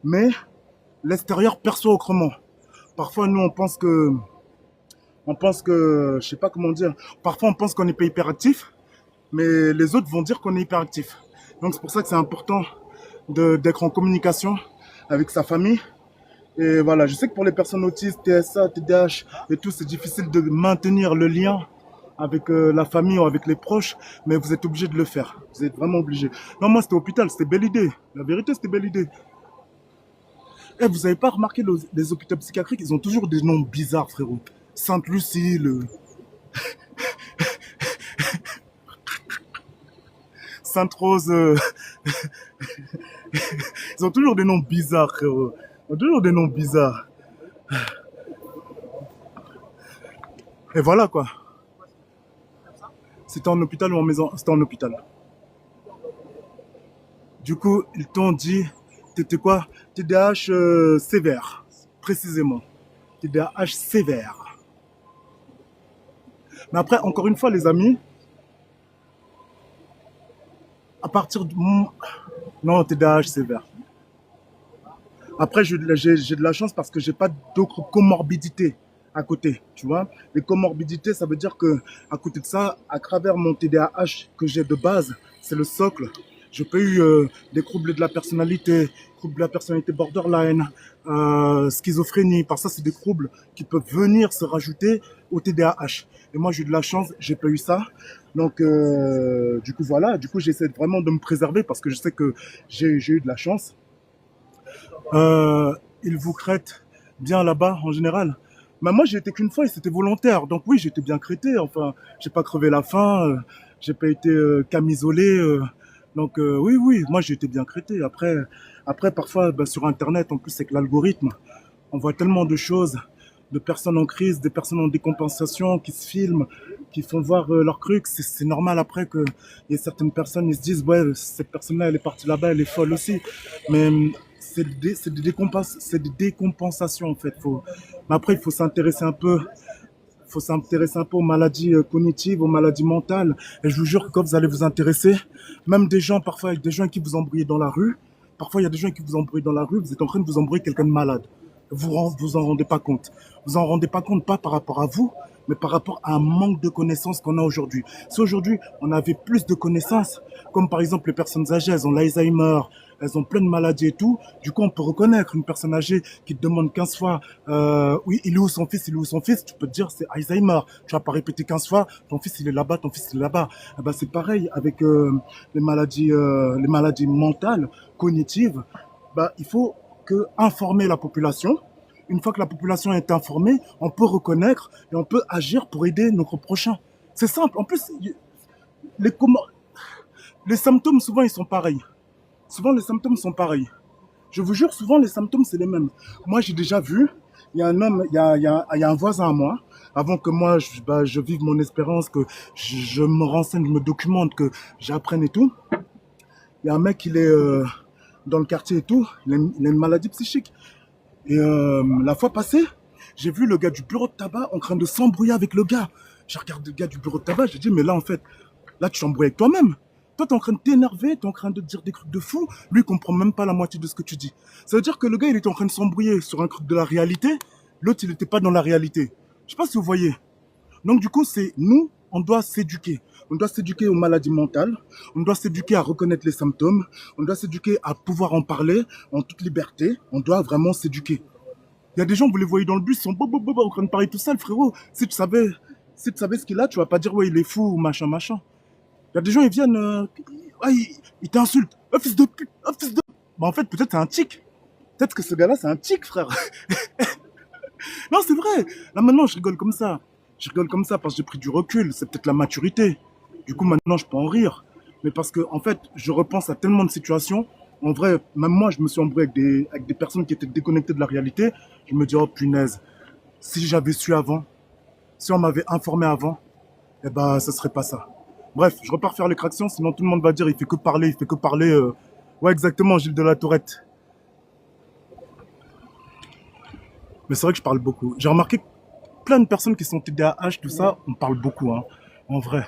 mais l'extérieur perçoit autrement. Parfois, nous, on pense que, je sais pas comment dire, parfois on pense qu'on n'est pas hyperactif, mais les autres vont dire qu'on est hyperactif. Donc c'est pour ça que c'est important d'être en communication avec sa famille. Et voilà, je sais que pour les personnes autistes, TSA, TDAH et tout, c'est difficile de maintenir le lien avec la famille ou avec les proches, mais vous êtes obligé de le faire. Vous êtes vraiment obligé. Non, moi c'était hôpital, c'était belle idée. La vérité, c'était belle idée. Eh, vous avez pas remarqué les hôpitaux psychiatriques, ils ont toujours des noms bizarres, frérot. Sainte-Lucie, Sainte-Rose. Ils ont toujours des noms bizarres, frérot. Ils ont toujours des noms bizarres. Et voilà quoi. C'était en hôpital ou en maison? C'était en hôpital. Du coup, ils t'ont dit, t'étais quoi? TDAH sévère, précisément. TDAH sévère. Mais après, encore une fois, les amis, à partir du... Non, TDAH sévère. Après, j'ai de la chance parce que j'ai pas d'autres comorbidités à côté, tu vois. Les comorbidités, ça veut dire que à côté de ça, à travers mon TDAH que j'ai de base, c'est le socle. Je peux eu des troubles de la personnalité borderline, schizophrénie. Par ça, c'est des troubles qui peuvent venir se rajouter au TDAH. Et moi, j'ai eu de la chance, j'ai pas eu ça. Donc, du coup, voilà. Du coup, j'essaie vraiment de me préserver parce que je sais que j'ai eu de la chance. Ils vous crêtent bien là-bas en général. Mais moi, j'ai été qu'une fois et c'était volontaire. Donc oui, j'étais bien crêté. Enfin, j'ai pas crevé la faim, j'ai pas été camisolé. Donc oui, moi j'ai été bien crêté. Après parfois sur Internet, en plus avec l'algorithme, on voit tellement de choses, de personnes en crise, des personnes en décompensation qui se filment, qui font voir leurs trucs. C'est normal après que y ait certaines personnes, ils se disent ouais, cette personne-là, elle est partie là-bas, elle est folle aussi. Mais c'est des décompensations en fait. Mais après, il faut s'intéresser un peu. Il faut s'intéresser un peu aux maladies cognitives, aux maladies mentales. Et je vous jure que quand vous allez vous intéresser, même des gens, parfois, avec des gens qui vous embrouillent dans la rue, parfois il y a des gens qui vous embrouillent dans la rue, vous êtes en train de vous embrouiller quelqu'un de malade. Vous en rendez pas compte. Vous en rendez pas compte, pas par rapport à vous, mais par rapport à un manque de connaissances qu'on a aujourd'hui. Si aujourd'hui, on avait plus de connaissances, comme par exemple les personnes âgées, elles ont l'Alzheimer, elles ont plein de maladies et tout, du coup, on peut reconnaître une personne âgée qui te demande 15 fois oui, il est où son fils, tu peux te dire c'est Alzheimer. Tu vas pas répéter 15 fois, ton fils il est là-bas, ton fils il est là-bas. Eh ben, c'est pareil avec les maladies mentales, cognitives. Bah, il faut informer la population. Une fois que la population est informée, on peut reconnaître et on peut agir pour aider notre prochain. C'est simple. En plus, les symptômes, souvent, ils sont pareils. Souvent, les symptômes sont pareils. Je vous jure, souvent, les symptômes, c'est les mêmes. Moi, j'ai déjà vu, il y a un homme, il y a un voisin à moi, avant que moi, je vive mon espérance, que je me renseigne, je me documente, que j'apprenne et tout. Il y a un mec, il est dans le quartier et tout, il a une maladie psychique. Et la fois passée, j'ai vu le gars du bureau de tabac en train de s'embrouiller avec le gars. J'ai regardé le gars du bureau de tabac, j'ai dit, mais là, en fait, là, tu t'embrouilles avec toi-même. Toi, t'es en train de t'énerver, t'es en train de dire des trucs de fou. Lui, il comprend même pas la moitié de ce que tu dis. Ça veut dire que le gars, il était en train de s'embrouiller sur un truc de la réalité. L'autre, il n'était pas dans la réalité. Je sais pas si vous voyez. Donc, du coup, c'est nous, on doit s'éduquer. On doit s'éduquer aux maladies mentales. On doit s'éduquer à reconnaître les symptômes. On doit s'éduquer à pouvoir en parler en toute liberté. On doit vraiment s'éduquer. Il y a des gens, vous les voyez dans le bus, ils sont en train de parler tout seul, frérot. Si tu savais ce qu'il a, tu vas pas dire, ouais, il est fou ou machin, machin. Il y a des gens, ils viennent, ah, ils t'insultent. Oh, fils de pute, oh, fils de... Bah, en fait, peut-être c'est un tic. Peut-être que ce gars-là, c'est un tic, frère. Non, c'est vrai. Là, maintenant, je rigole comme ça. Je rigole comme ça parce que j'ai pris du recul. C'est peut-être la maturité. Du coup, maintenant, je peux en rire. Mais parce que, en fait, je repense à tellement de situations. En vrai, même moi, je me suis embrouillé avec des personnes qui étaient déconnectées de la réalité. Je me dis, oh punaise, si j'avais su avant, si on m'avait informé avant, eh ben, ce serait pas ça. Bref, je repars faire l'extraction, sinon tout le monde va dire, il fait que parler, il fait que parler. Ouais, exactement, Gilles de la Tourette. Mais c'est vrai que je parle beaucoup. J'ai remarqué que plein de personnes qui sont TDAH, tout ça, on parle beaucoup, hein. En vrai.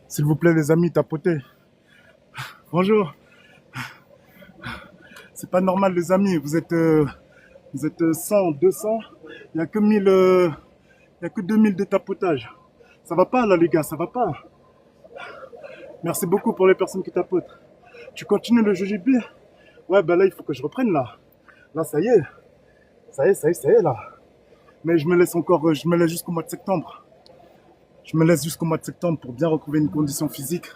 S'il vous plaît, les amis, tapotez. Bonjour. C'est pas normal, les amis. Vous êtes 100, 200. Il n'y a que 1000, il y a que 2000 de tapotage. Ça va pas, là, les gars, ça va pas. Merci beaucoup pour les personnes qui tapotent. Tu continues le jujube? Ouais, bah là, il faut que je reprenne, là. Là, ça y est. Ça y est, là. Mais je me laisse encore, je me laisse jusqu'au mois de septembre. Je me laisse jusqu'au mois de septembre pour bien retrouver une condition physique.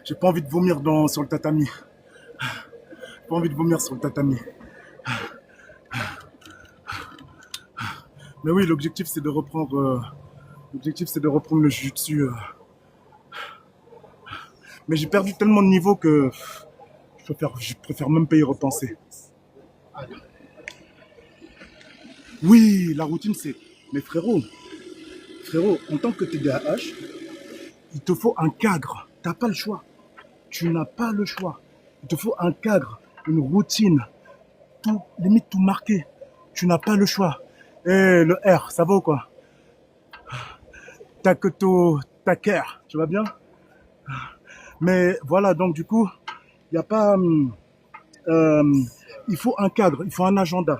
J'ai pas envie de vomir sur le tatami. J'ai pas envie de vomir sur le tatami. Mais oui, l'objectif c'est de reprendre, le jiu-jitsu. Mais j'ai perdu tellement de niveau que je préfère même pas y repenser. Oui, la routine c'est. Mais frérot, en tant que TDAH, il te faut un cadre. T'as pas le choix. Tu n'as pas le choix. Il te faut un cadre, une routine, tout, limite tout marqué. Tu n'as pas le choix. Eh, le R, ça va ou quoi? Taketo, taker, tu vas bien? Mais voilà, donc du coup, il n'y a pas... euh, il faut un cadre, il faut un agenda.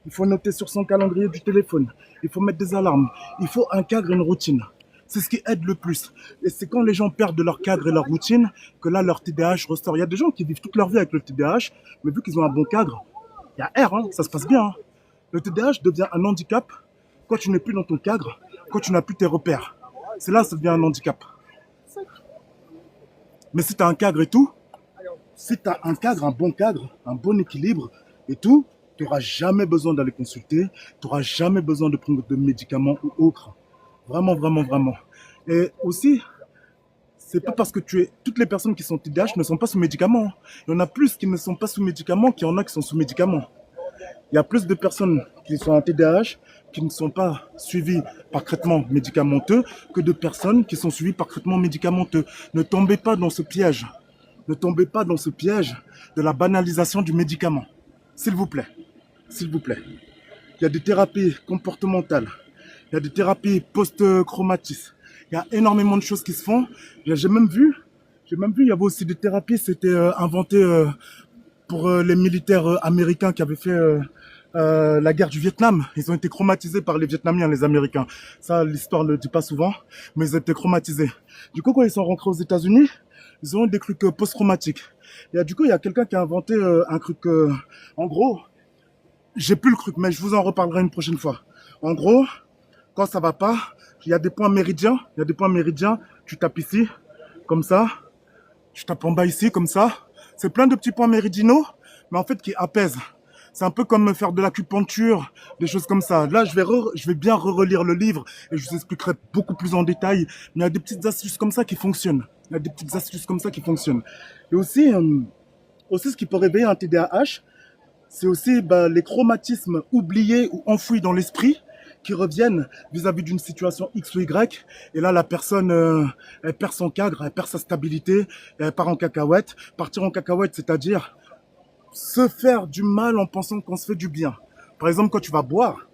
Il faut noter sur son calendrier du téléphone. Il faut mettre des alarmes. Il faut un cadre et une routine. C'est ce qui aide le plus. Et c'est quand les gens perdent leur cadre et leur routine que là, leur TDAH ressort. Il y a des gens qui vivent toute leur vie avec le TDAH, mais vu qu'ils ont un bon cadre, il y a R, hein, ça se passe bien. Hein. Le TDAH devient un handicap quand tu n'es plus dans ton cadre, quand tu n'as plus tes repères. C'est là que ça devient un handicap. Mais si tu as un cadre et tout, si tu as un cadre, un bon cadre, un bon équilibre et tout, tu n'auras jamais besoin d'aller consulter, tu n'auras jamais besoin de prendre de médicaments ou autres. Vraiment, vraiment, vraiment. Et aussi, c'est pas parce que toutes les personnes qui sont TDAH ne sont pas sous médicaments. Il y en a plus qui ne sont pas sous médicaments qu'il y en a qui sont sous médicaments. Il y a plus de personnes qui sont en TDAH qui ne sont pas suivies par traitement médicamenteux que de personnes qui sont suivies par traitement médicamenteux. Ne tombez pas dans ce piège. Ne tombez pas dans ce piège de la banalisation du médicament. S'il vous plaît. S'il vous plaît. Il y a des thérapies comportementales. Il y a des thérapies post-chromatisme. Il y a énormément de choses qui se font. J'ai même vu, il y avait aussi des thérapies, c'était inventé pour les militaires américains qui avaient fait la guerre du Vietnam. Ils ont été traumatisés par les Vietnamiens, les Américains. Ça, l'histoire ne le dit pas souvent, mais ils ont été traumatisés. Du coup, quand ils sont rentrés aux États-Unis, ils ont eu des trucs post-traumatiques. Et du coup, il y a quelqu'un qui a inventé un truc. En gros, j'ai plus le truc, mais je vous en reparlerai une prochaine fois. En gros, quand ça va pas, il y a des points méridiens. Il y a des points méridiens. Tu tapes ici, comme ça. Tu tapes en bas ici, comme ça. C'est plein de petits points méridinaux. mais en fait qui apaise. C'est un peu comme faire de l'acupuncture, des choses comme ça. Là, je vais bien relire le livre et je vous expliquerai beaucoup plus en détail. Mais il y a des petites astuces comme ça qui fonctionnent. Il y a des petites astuces comme ça qui fonctionnent. Et aussi ce qui peut réveiller un TDAH, c'est aussi les chromatismes oubliés ou enfouis dans l'esprit qui reviennent vis-à-vis d'une situation X ou Y. Et là, la personne, elle perd son cadre, elle perd sa stabilité, et elle part en cacahuète. Partir en cacahuète, c'est-à-dire se faire du mal en pensant qu'on se fait du bien. Par exemple, quand tu vas boire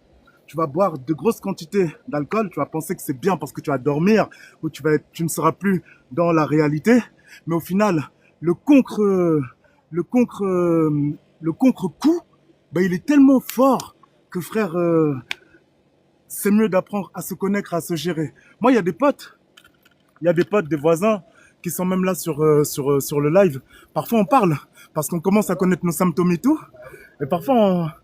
de grosses quantités d'alcool, tu vas penser que c'est bien parce que tu vas dormir ou tu ne seras plus dans la réalité. Mais au final, le contre-coup, il est tellement fort que frère, c'est mieux d'apprendre à se connaître, à se gérer. Moi, il y a des potes, des voisins qui sont même là sur le live. Parfois, on parle parce qu'on commence à connaître nos symptômes et tout. Et parfois,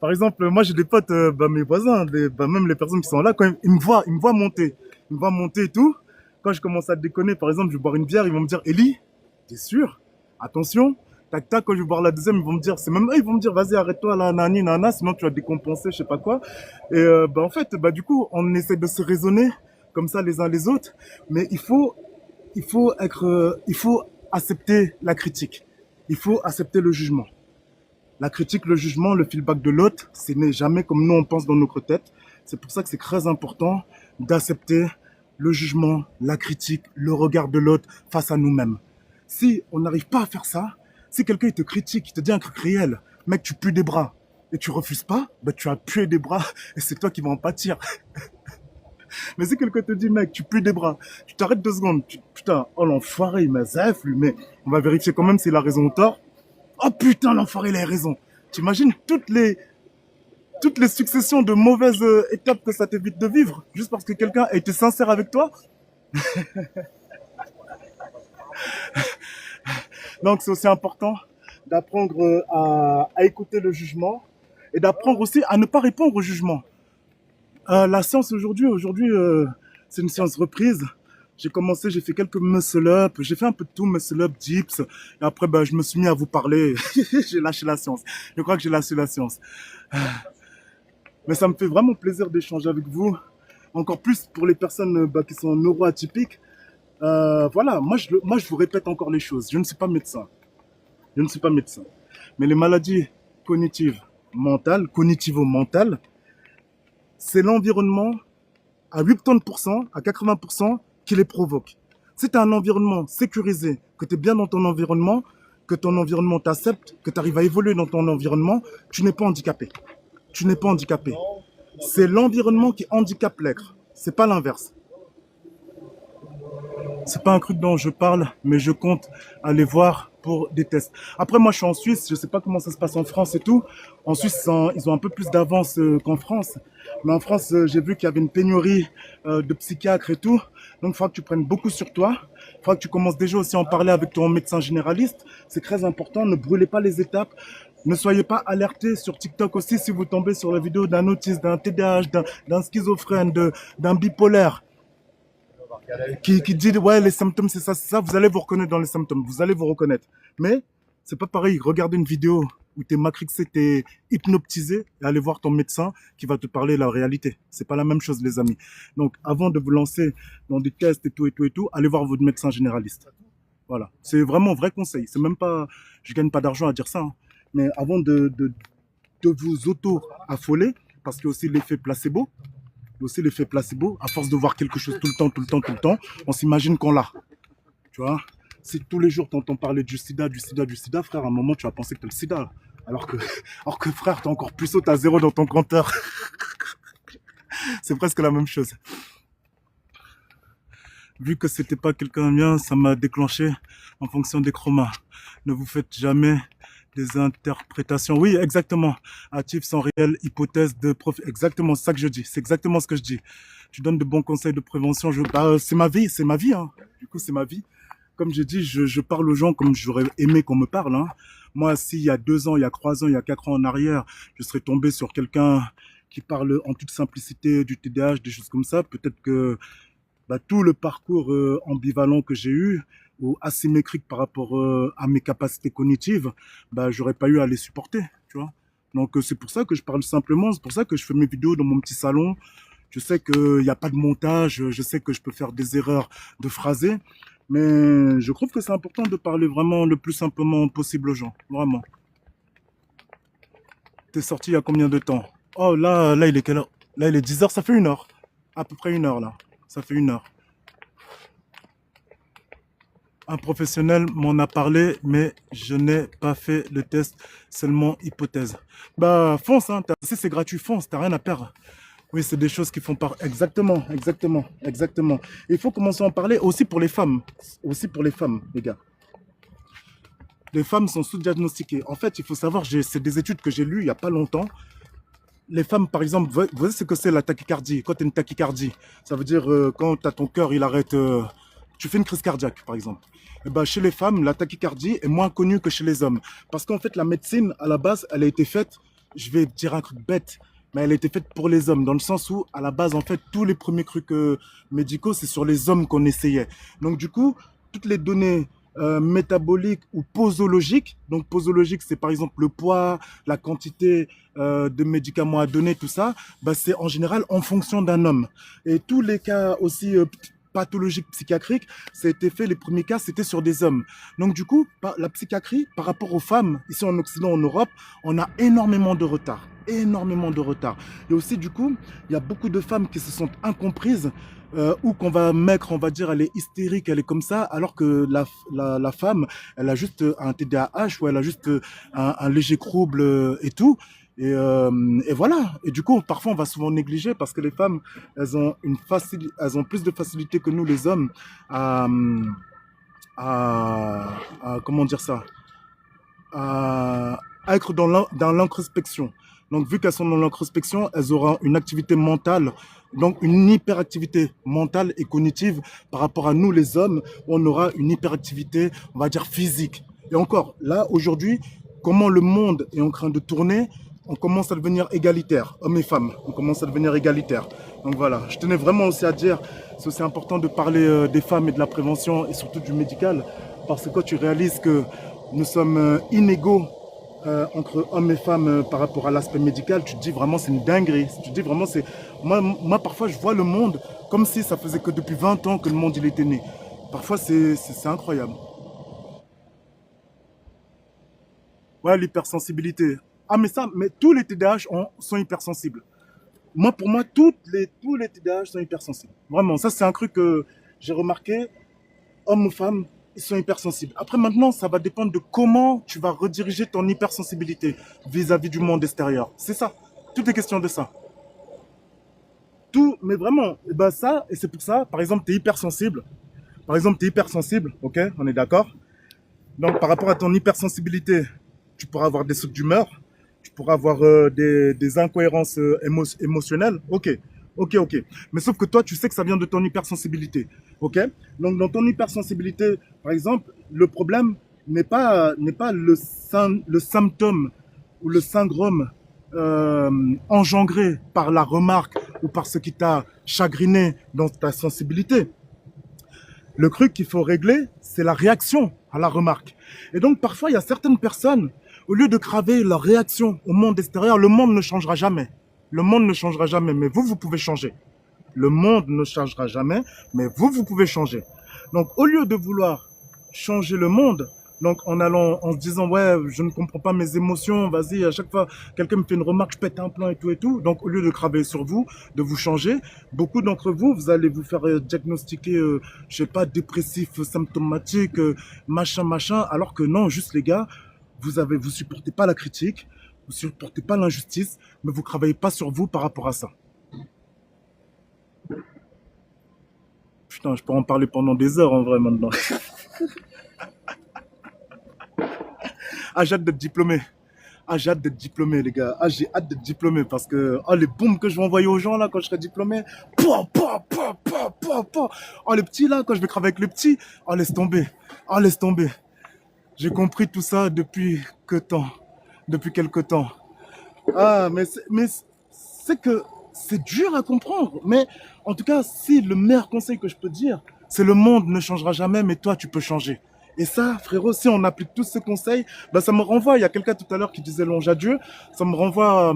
par exemple, moi, j'ai des potes, mes voisins, même les personnes qui sont là, quand ils me voient monter. Ils me voient monter et tout. Quand je commence à déconner, par exemple, je vais boire une bière, ils vont me dire, Eli, t'es sûr? Attention. Tac, tac, quand je vais boire la deuxième, ils vont me dire, c'est même eux, ils vont me dire, vas-y, arrête-toi là, nani, nana, sinon tu vas décompenser, je sais pas quoi. Et en fait, du coup, on essaie de se raisonner comme ça les uns les autres, mais il faut accepter la critique. Il faut accepter le jugement. La critique, le jugement, le feedback de l'autre, ce n'est jamais comme nous on pense dans notre tête. C'est pour ça que c'est très important d'accepter le jugement, la critique, le regard de l'autre face à nous-mêmes. Si on n'arrive pas à faire ça, si quelqu'un te critique, il te dit un truc réel, mec, tu pues des bras, et tu refuses pas, tu as pué des bras, et c'est toi qui vas en pâtir. Mais si quelqu'un te dit, mec, tu pues des bras, tu t'arrêtes 2 secondes, putain, oh l'enfoiré, il m'a zaf, lui, mais on va vérifier quand même s'il a raison ou tort. Oh putain, l'enfoiré, il a raison. T'imagines toutes les successions de mauvaises étapes que ça t'évite de vivre, juste parce que quelqu'un a été sincère avec toi? Donc c'est aussi important d'apprendre à écouter le jugement et d'apprendre aussi à ne pas répondre au jugement. La séance aujourd'hui, c'est une séance reprise. J'ai fait quelques muscle-up, j'ai fait un peu de tout, muscle-up, dips, et après, je me suis mis à vous parler. J'ai lâché la séance. Je crois que j'ai lâché la séance. Mais ça me fait vraiment plaisir d'échanger avec vous. Encore plus pour les personnes qui sont neuroatypiques. Voilà, moi je vous répète encore les choses. Je ne suis pas médecin. Mais les maladies cognitivo-mentales, c'est l'environnement à 80%, à 80% qui les provoque. Si tu as un environnement sécurisé, que tu es bien dans ton environnement, que ton environnement t'accepte, que tu arrives à évoluer dans ton environnement, tu n'es pas handicapé. C'est l'environnement qui handicape l'être. C'est pas l'inverse. C'est pas un truc dont je parle, mais je compte aller voir pour des tests. Après, moi, je suis en Suisse. Je sais pas comment ça se passe en France et tout. En Suisse, ils ont un peu plus d'avance qu'en France. Mais en France, j'ai vu qu'il y avait une pénurie de psychiatres et tout. Donc, il faudra que tu prennes beaucoup sur toi. Il faudra que tu commences déjà aussi à en parler avec ton médecin généraliste. C'est très important. Ne brûlez pas les étapes. Ne soyez pas alertés sur TikTok aussi si vous tombez sur la vidéo d'un autiste, d'un TDAH, d'un schizophrène, d'un bipolaire qui dit ouais les symptômes c'est ça, vous allez vous reconnaître dans les symptômes, vous allez vous reconnaître. Mais c'est pas pareil, regardez une vidéo où t'es matrixé, t'es hypnotisé et allez voir ton médecin qui va te parler la réalité. C'est pas la même chose les amis. Donc avant de vous lancer dans des tests et tout, allez voir votre médecin généraliste. Voilà, c'est vraiment un vrai conseil. C'est même pas, je gagne pas d'argent à dire ça, hein. Mais avant de vous auto-affoler, parce qu'il y a aussi l'effet placebo, à force de voir quelque chose tout le temps, on s'imagine qu'on l'a. Tu vois, si tous les jours tu entends parler du sida, frère, à un moment tu vas penser que tu as le sida. Alors que frère, tu es encore plus haut, tu as 0 dans ton compteur. C'est presque la même chose. Vu que c'était pas quelqu'un bien, ça m'a déclenché en fonction des chromas. Ne vous faites jamais des interprétations. Oui, exactement. Hâtif sans réelle hypothèse de profil. Exactement, c'est ça que je dis. C'est exactement ce que je dis. Tu donnes de bons conseils de prévention. C'est ma vie, hein. Du coup, c'est ma vie. Comme j'ai dit, je parle aux gens comme j'aurais aimé qu'on me parle, hein. Moi, s'il y a 2 ans, il y a 3 ans, il y a 4 ans en arrière, je serais tombé sur quelqu'un qui parle en toute simplicité du TDAH, des choses comme ça, peut-être que tout le parcours ambivalent que j'ai eu ou asymétriques par rapport à mes capacités cognitives, bah, j'aurais pas eu à les supporter, tu vois. Donc c'est pour ça que je parle simplement, c'est pour ça que je fais mes vidéos dans mon petit salon. Je sais qu'il n'y a pas de montage, je sais que je peux faire des erreurs de phrasé, mais je trouve que c'est important de parler vraiment le plus simplement possible aux gens, vraiment. T'es sorti il y a combien de temps? Oh là il est quelle heure? Là il est 10 heures, ça fait 1 heure. À peu près 1 heure là, ça fait 1 heure. Un professionnel m'en a parlé, mais je n'ai pas fait le test, seulement hypothèse. Bah fonce, hein, si c'est gratuit, fonce, t'as rien à perdre. Oui, c'est des choses qui font part. Exactement, exactement, exactement. Il faut commencer à en parler aussi pour les femmes. Aussi pour les femmes, les gars. Les femmes sont sous-diagnostiquées. En fait, il faut savoir, c'est des études que j'ai lues il n'y a pas longtemps. Les femmes, par exemple, vous voyez ce que c'est la tachycardie? Quand tu as une tachycardie, ça veut dire quand tu as ton cœur, il arrête. Tu fais une crise cardiaque, par exemple. Et ben, chez les femmes, la tachycardie est moins connue que chez les hommes. Parce qu'en fait, la médecine, à la base, elle a été faite, je vais dire un truc bête, mais elle a été faite pour les hommes, dans le sens où, à la base, en fait, tous les premiers trucs médicaux, c'est sur les hommes qu'on essayait. Donc, du coup, toutes les données métaboliques ou posologiques, donc posologique, c'est par exemple le poids, la quantité de médicaments à donner, tout ça, bah, c'est en général en fonction d'un homme. Et tous les cas aussi pathologiques psychiatriques, ça a été fait, les premiers cas, c'était sur des hommes. Donc du coup, la psychiatrie, par rapport aux femmes, ici en Occident, en Europe, on a énormément de retard. Énormément de retard. Et aussi, du coup, il y a beaucoup de femmes qui se sentent incomprises ou qu'on va mettre, on va dire, elle est hystérique, elle est comme ça, alors que la femme, elle a juste un TDAH ou elle a juste un léger trouble et tout. Et voilà. Et du coup, parfois, on va souvent négliger parce que les femmes, elles ont plus de facilité que nous, les hommes, à, comment dire ça, à être dans l'introspection. Donc, vu qu'elles sont dans l'introspection, elles auront une activité mentale, donc une hyperactivité mentale et cognitive par rapport à nous, les hommes, où on aura une hyperactivité, on va dire, physique. Et encore, là, aujourd'hui, comment le monde est en train de tourner, on commence à devenir égalitaire, hommes et femmes, on commence à devenir égalitaire. Donc voilà, je tenais vraiment aussi à dire, c'est aussi important de parler des femmes et de la prévention et surtout du médical, parce que quand tu réalises que nous sommes inégaux entre hommes et femmes par rapport à l'aspect médical, tu te dis vraiment c'est une dinguerie. Tu te dis vraiment c'est... Moi, parfois, je vois le monde comme si ça faisait que depuis 20 ans que le monde il était né. Parfois, c'est incroyable. Ouais, l'hypersensibilité. Ah, mais tous les TDAH sont hypersensibles. Moi, pour moi, tous les TDAH sont hypersensibles. Vraiment, ça, c'est un truc que j'ai remarqué. Hommes ou femmes, ils sont hypersensibles. Après, maintenant, ça va dépendre de comment tu vas rediriger ton hypersensibilité vis-à-vis du monde extérieur. C'est ça. Tout est question de ça. Tout, mais vraiment, et ben ça, et c'est pour ça, par exemple, tu es hypersensible. Par exemple, tu es hypersensible, ok, on est d'accord. Donc, par rapport à ton hypersensibilité, tu pourras avoir des sautes d'humeur, tu pourras avoir des incohérences émotionnelles, ok. Ok, ok. Mais sauf que toi, tu sais que ça vient de ton hypersensibilité. Ok? Donc, dans ton hypersensibilité, par exemple, le problème n'est pas le symptôme ou le syndrome engendré par la remarque ou par ce qui t'a chagriné dans ta sensibilité. Le truc qu'il faut régler, c'est la réaction à la remarque. Et donc, parfois, il y a certaines personnes, au lieu de craver leur réaction au monde extérieur, le monde ne changera jamais. Le monde ne changera jamais, mais vous, vous pouvez changer. Le monde ne changera jamais, mais vous, vous pouvez changer. Donc, au lieu de vouloir changer le monde, donc en se disant, ouais, je ne comprends pas mes émotions, vas-y, à chaque fois, quelqu'un me fait une remarque, je pète un plan et tout et tout. Donc, au lieu de craver sur vous, de vous changer, beaucoup d'entre vous, vous allez vous faire diagnostiquer, je sais pas, dépressif, symptomatique, machin, machin, alors que non, juste les gars, vous supportez pas la critique, vous supportez pas l'injustice, mais vous travaillez pas sur vous par rapport à ça. Putain, je peux en parler pendant des heures en vrai maintenant. Ah, j'ai hâte d'être diplômé. Ah, j'ai hâte d'être diplômé, les gars. Ah, j'ai hâte d'être diplômé parce que les bombes que je vais envoyer aux gens là quand je serai diplômé. Pouah, pouah, pouah, pouah, pouah, pouah. Oh, les petits là, quand je vais travailler avec les petits. Oh, laisse tomber. Oh, laisse tomber. J'ai compris tout ça depuis que temps. Depuis quelque temps. Ah, mais c'est que c'est dur à comprendre. Mais en tout cas, si le meilleur conseil que je peux dire, C'est le monde ne changera jamais, mais toi, tu peux changer. Et ça, frérot, si on applique tous ces conseils, bah, ça me renvoie. Il y a quelqu'un tout à l'heure qui disait longe à Dieu. Ça me renvoie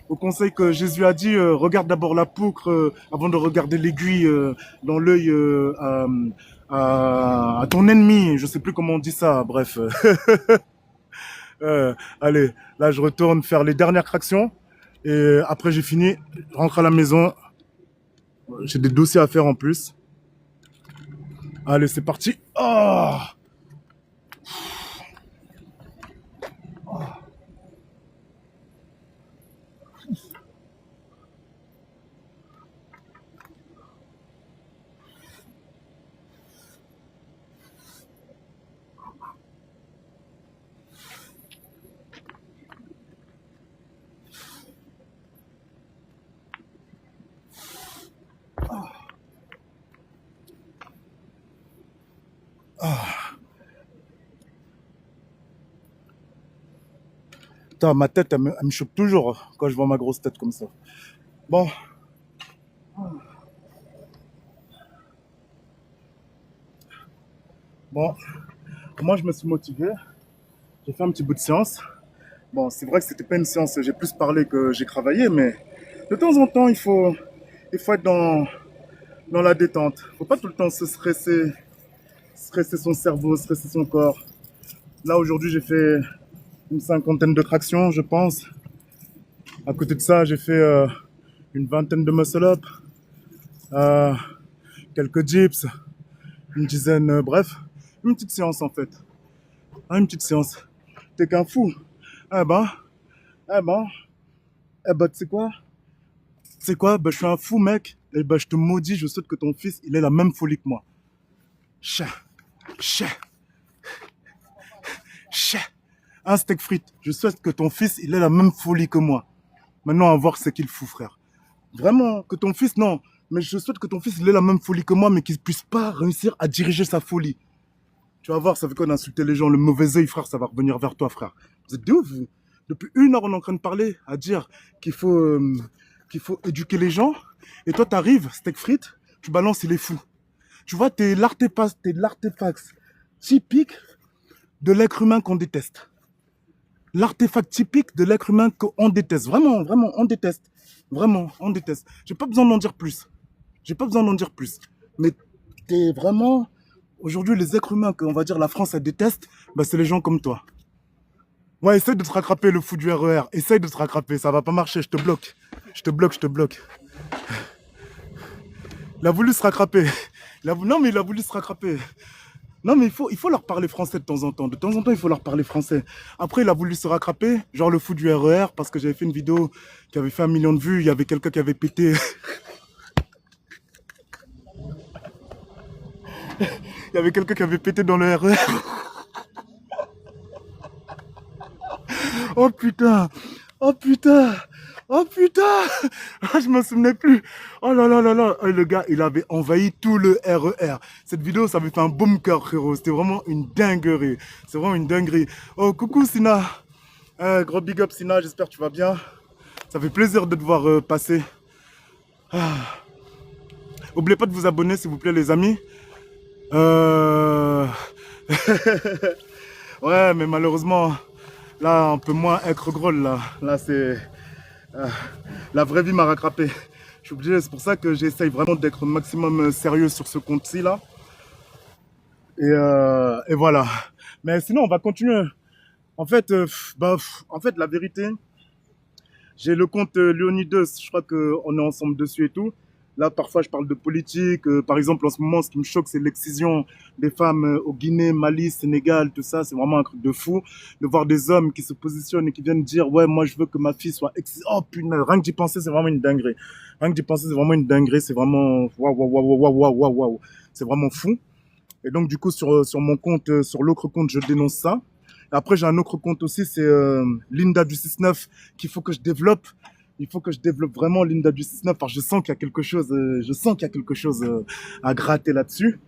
au conseil que Jésus a dit regarde d'abord la poutre avant de regarder l'aiguille dans l'œil à ton ennemi. Je sais plus comment on dit ça. Bref. Allez, là, je retourne faire les dernières tractions. Et après, j'ai fini. Je rentre à la maison. J'ai des dossiers à faire en plus. Allez, c'est parti. Oh! Putain, ma tête, elle me choque toujours quand je vois ma grosse tête comme ça. Bon, bon, moi je me suis motivé. J'ai fait un petit bout de séance. Bon, c'est vrai que c'était pas une séance, j'ai plus parlé que j'ai travaillé, mais de temps en temps, il faut être dans la détente. Faut pas tout le temps se stresser son cerveau, stresser son corps. Là, aujourd'hui, j'ai fait une cinquantaine de tractions, je pense. À côté de ça, j'ai fait une vingtaine de muscle-up, euh, quelques dips, une dizaine, bref, une petite séance en fait. Ah, une petite séance. T'es qu'un fou. Eh ben, eh ben, eh ben, tu sais quoi? Tu sais quoi? Ben, je suis un fou, mec. Et ben, je te maudis, je souhaite que ton fils, il ait la même folie que moi. Chien, chien, chien. Un steak frites. Je souhaite que ton fils, il ait la même folie que moi. Maintenant, à voir ce qu'il fout, frère. Vraiment, que ton fils, non. Mais je souhaite que ton fils, il ait la même folie que moi, mais qu'il puisse pas réussir à diriger sa folie. Tu vas voir, ça fait quoi d'insulter les gens? Le mauvais œil, frère, ça va revenir vers toi, frère. Vous êtes de ouf, vous. Depuis 1 heure, on est en train de parler, à dire qu'il faut éduquer les gens. Et toi, t'arrives, steak frites, tu balances, il est fou. Tu vois, t'es l'artefact typique de l'être humain qu'on déteste. L'artefact typique de l'être humain qu'on déteste. Vraiment, vraiment, on déteste. Vraiment, on déteste. J'ai pas besoin d'en dire plus. J'ai pas besoin d'en dire plus. Mais t'es vraiment... Aujourd'hui, les êtres humains qu'on va dire la France, elle déteste, bah, c'est les gens comme toi. Ouais, essaye de te rattraper, le fou du RER. Essaye de te rattraper, ça va pas marcher, je te bloque. Je te bloque, je te bloque. Il a voulu se rattraper. Non, mais il a voulu se rattraper. Non, mais il faut leur parler français de temps en temps. De temps en temps, il faut leur parler français. Après, il a voulu se rattraper, genre le fou du RER, parce que j'avais fait une vidéo qui avait fait 1 million de vues. Il y avait quelqu'un qui avait pété. Il y avait quelqu'un qui avait pété dans le RER. Oh putain! Oh putain! Oh putain! Je me souvenais plus. Oh là là là là. Et le gars, il avait envahi tout le RER. Cette vidéo, ça avait fait un boom cœur, frérot. C'était vraiment une dinguerie. C'est vraiment une dinguerie. Oh, coucou Sina. Gros big up Sina, j'espère que tu vas bien. Ça fait plaisir de te voir passer. N'oubliez pas de vous abonner, s'il vous plaît, les amis. Ouais, mais malheureusement, là, on peut moins être gros, là. Là, c'est... la vraie vie m'a rattrapé. Je suis obligé, c'est pour ça que j'essaye vraiment d'être au maximum sérieux sur ce compte-ci, là. Et voilà. Mais sinon, on va continuer. En fait, la vérité, j'ai le compte Leonidas, je crois qu'on est ensemble dessus et tout. Là, parfois, je parle de politique. Par exemple, en ce moment, ce qui me choque, c'est l'excision des femmes au Guinée, Mali, Sénégal, tout ça. C'est vraiment un truc de fou. De voir des hommes qui se positionnent et qui viennent dire « Ouais, moi, je veux que ma fille soit excisée. » Oh, putain, rien que d'y penser, c'est vraiment une dinguerie. Rien que d'y penser, c'est vraiment une dinguerie. C'est vraiment... Waouh, waouh, waouh, waouh, waouh, waouh, waouh. C'est vraiment fou. Et donc, du coup, sur mon compte, sur l'autre compte, je dénonce ça. Et après, j'ai un autre compte aussi, c'est Linda du 6-9 qu'il faut que je développe. Il faut que je développe vraiment Linda du 6-9 parce que je sens qu'il y a quelque chose, à gratter là-dessus.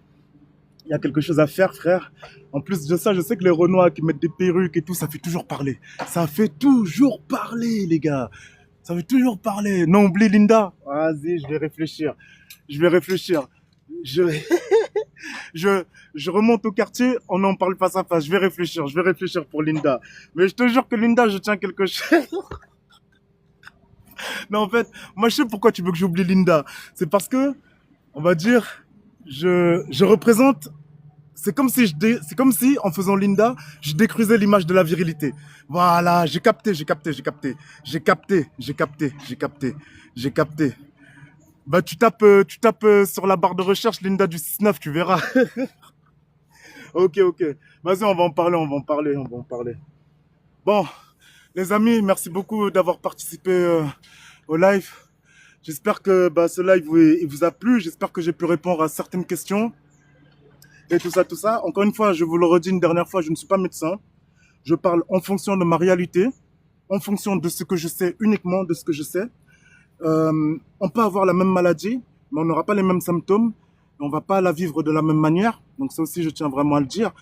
Il y a quelque chose à faire, frère. En plus de ça, je sais que les Renois qui mettent des perruques et tout, ça fait toujours parler. Ça fait toujours parler, les gars. Ça fait toujours parler. Non, oublie Linda. Vas-y, je vais réfléchir. Je vais réfléchir. je remonte au quartier, on en parle face à face. Je vais réfléchir pour Linda. Mais je te jure que Linda, je tiens quelque chose. Non, en fait, moi, je sais pourquoi tu veux que j'oublie Linda. C'est parce que, on va dire, je représente. C'est comme si, en faisant Linda, je détruisais l'image de la virilité. Voilà, j'ai capté, j'ai capté, j'ai capté. J'ai capté, j'ai capté, j'ai capté, j'ai capté. Bah, tu tapes sur la barre de recherche Linda du 6-9, tu verras. Ok, ok. Vas-y, on va en parler, on va en parler, on va en parler. Bon, les amis, merci beaucoup d'avoir participé au live. J'espère que bah, ce live il vous a plu. J'espère que j'ai pu répondre à certaines questions et tout ça, tout ça. Encore une fois, je vous le redis une dernière fois, je ne suis pas médecin. Je parle en fonction de ma réalité, en fonction de ce que je sais, uniquement de ce que je sais. On peut avoir la même maladie, mais on n'aura pas les mêmes symptômes. On ne va pas la vivre de la même manière. Donc ça aussi, je tiens vraiment à le dire.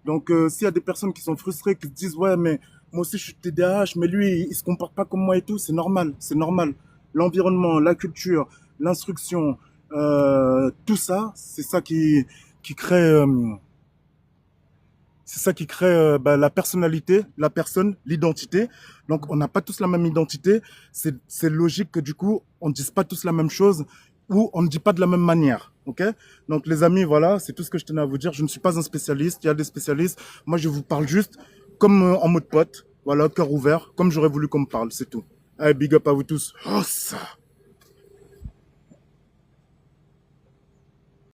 Donc s'il y a des personnes qui sont frustrées, qui se disent ouais, mais moi aussi je suis TDAH, mais lui il se comporte pas comme moi et tout, c'est normal, c'est normal. L'environnement, la culture, l'instruction, tout ça, qui crée c'est ça qui crée bah, la personnalité, la personne, l'identité. Donc, on n'a pas tous la même identité. C'est logique que du coup, on ne dise pas tous la même chose ou on ne dit pas de la même manière. Ok? Donc, les amis, voilà, c'est tout ce que je tenais à vous dire. Je ne suis pas un spécialiste. Il y a des spécialistes. Moi, je vous parle juste comme en mode pote. Voilà, cœur ouvert, comme j'aurais voulu qu'on me parle. C'est tout. Allez, big up à vous tous. Oh, ça.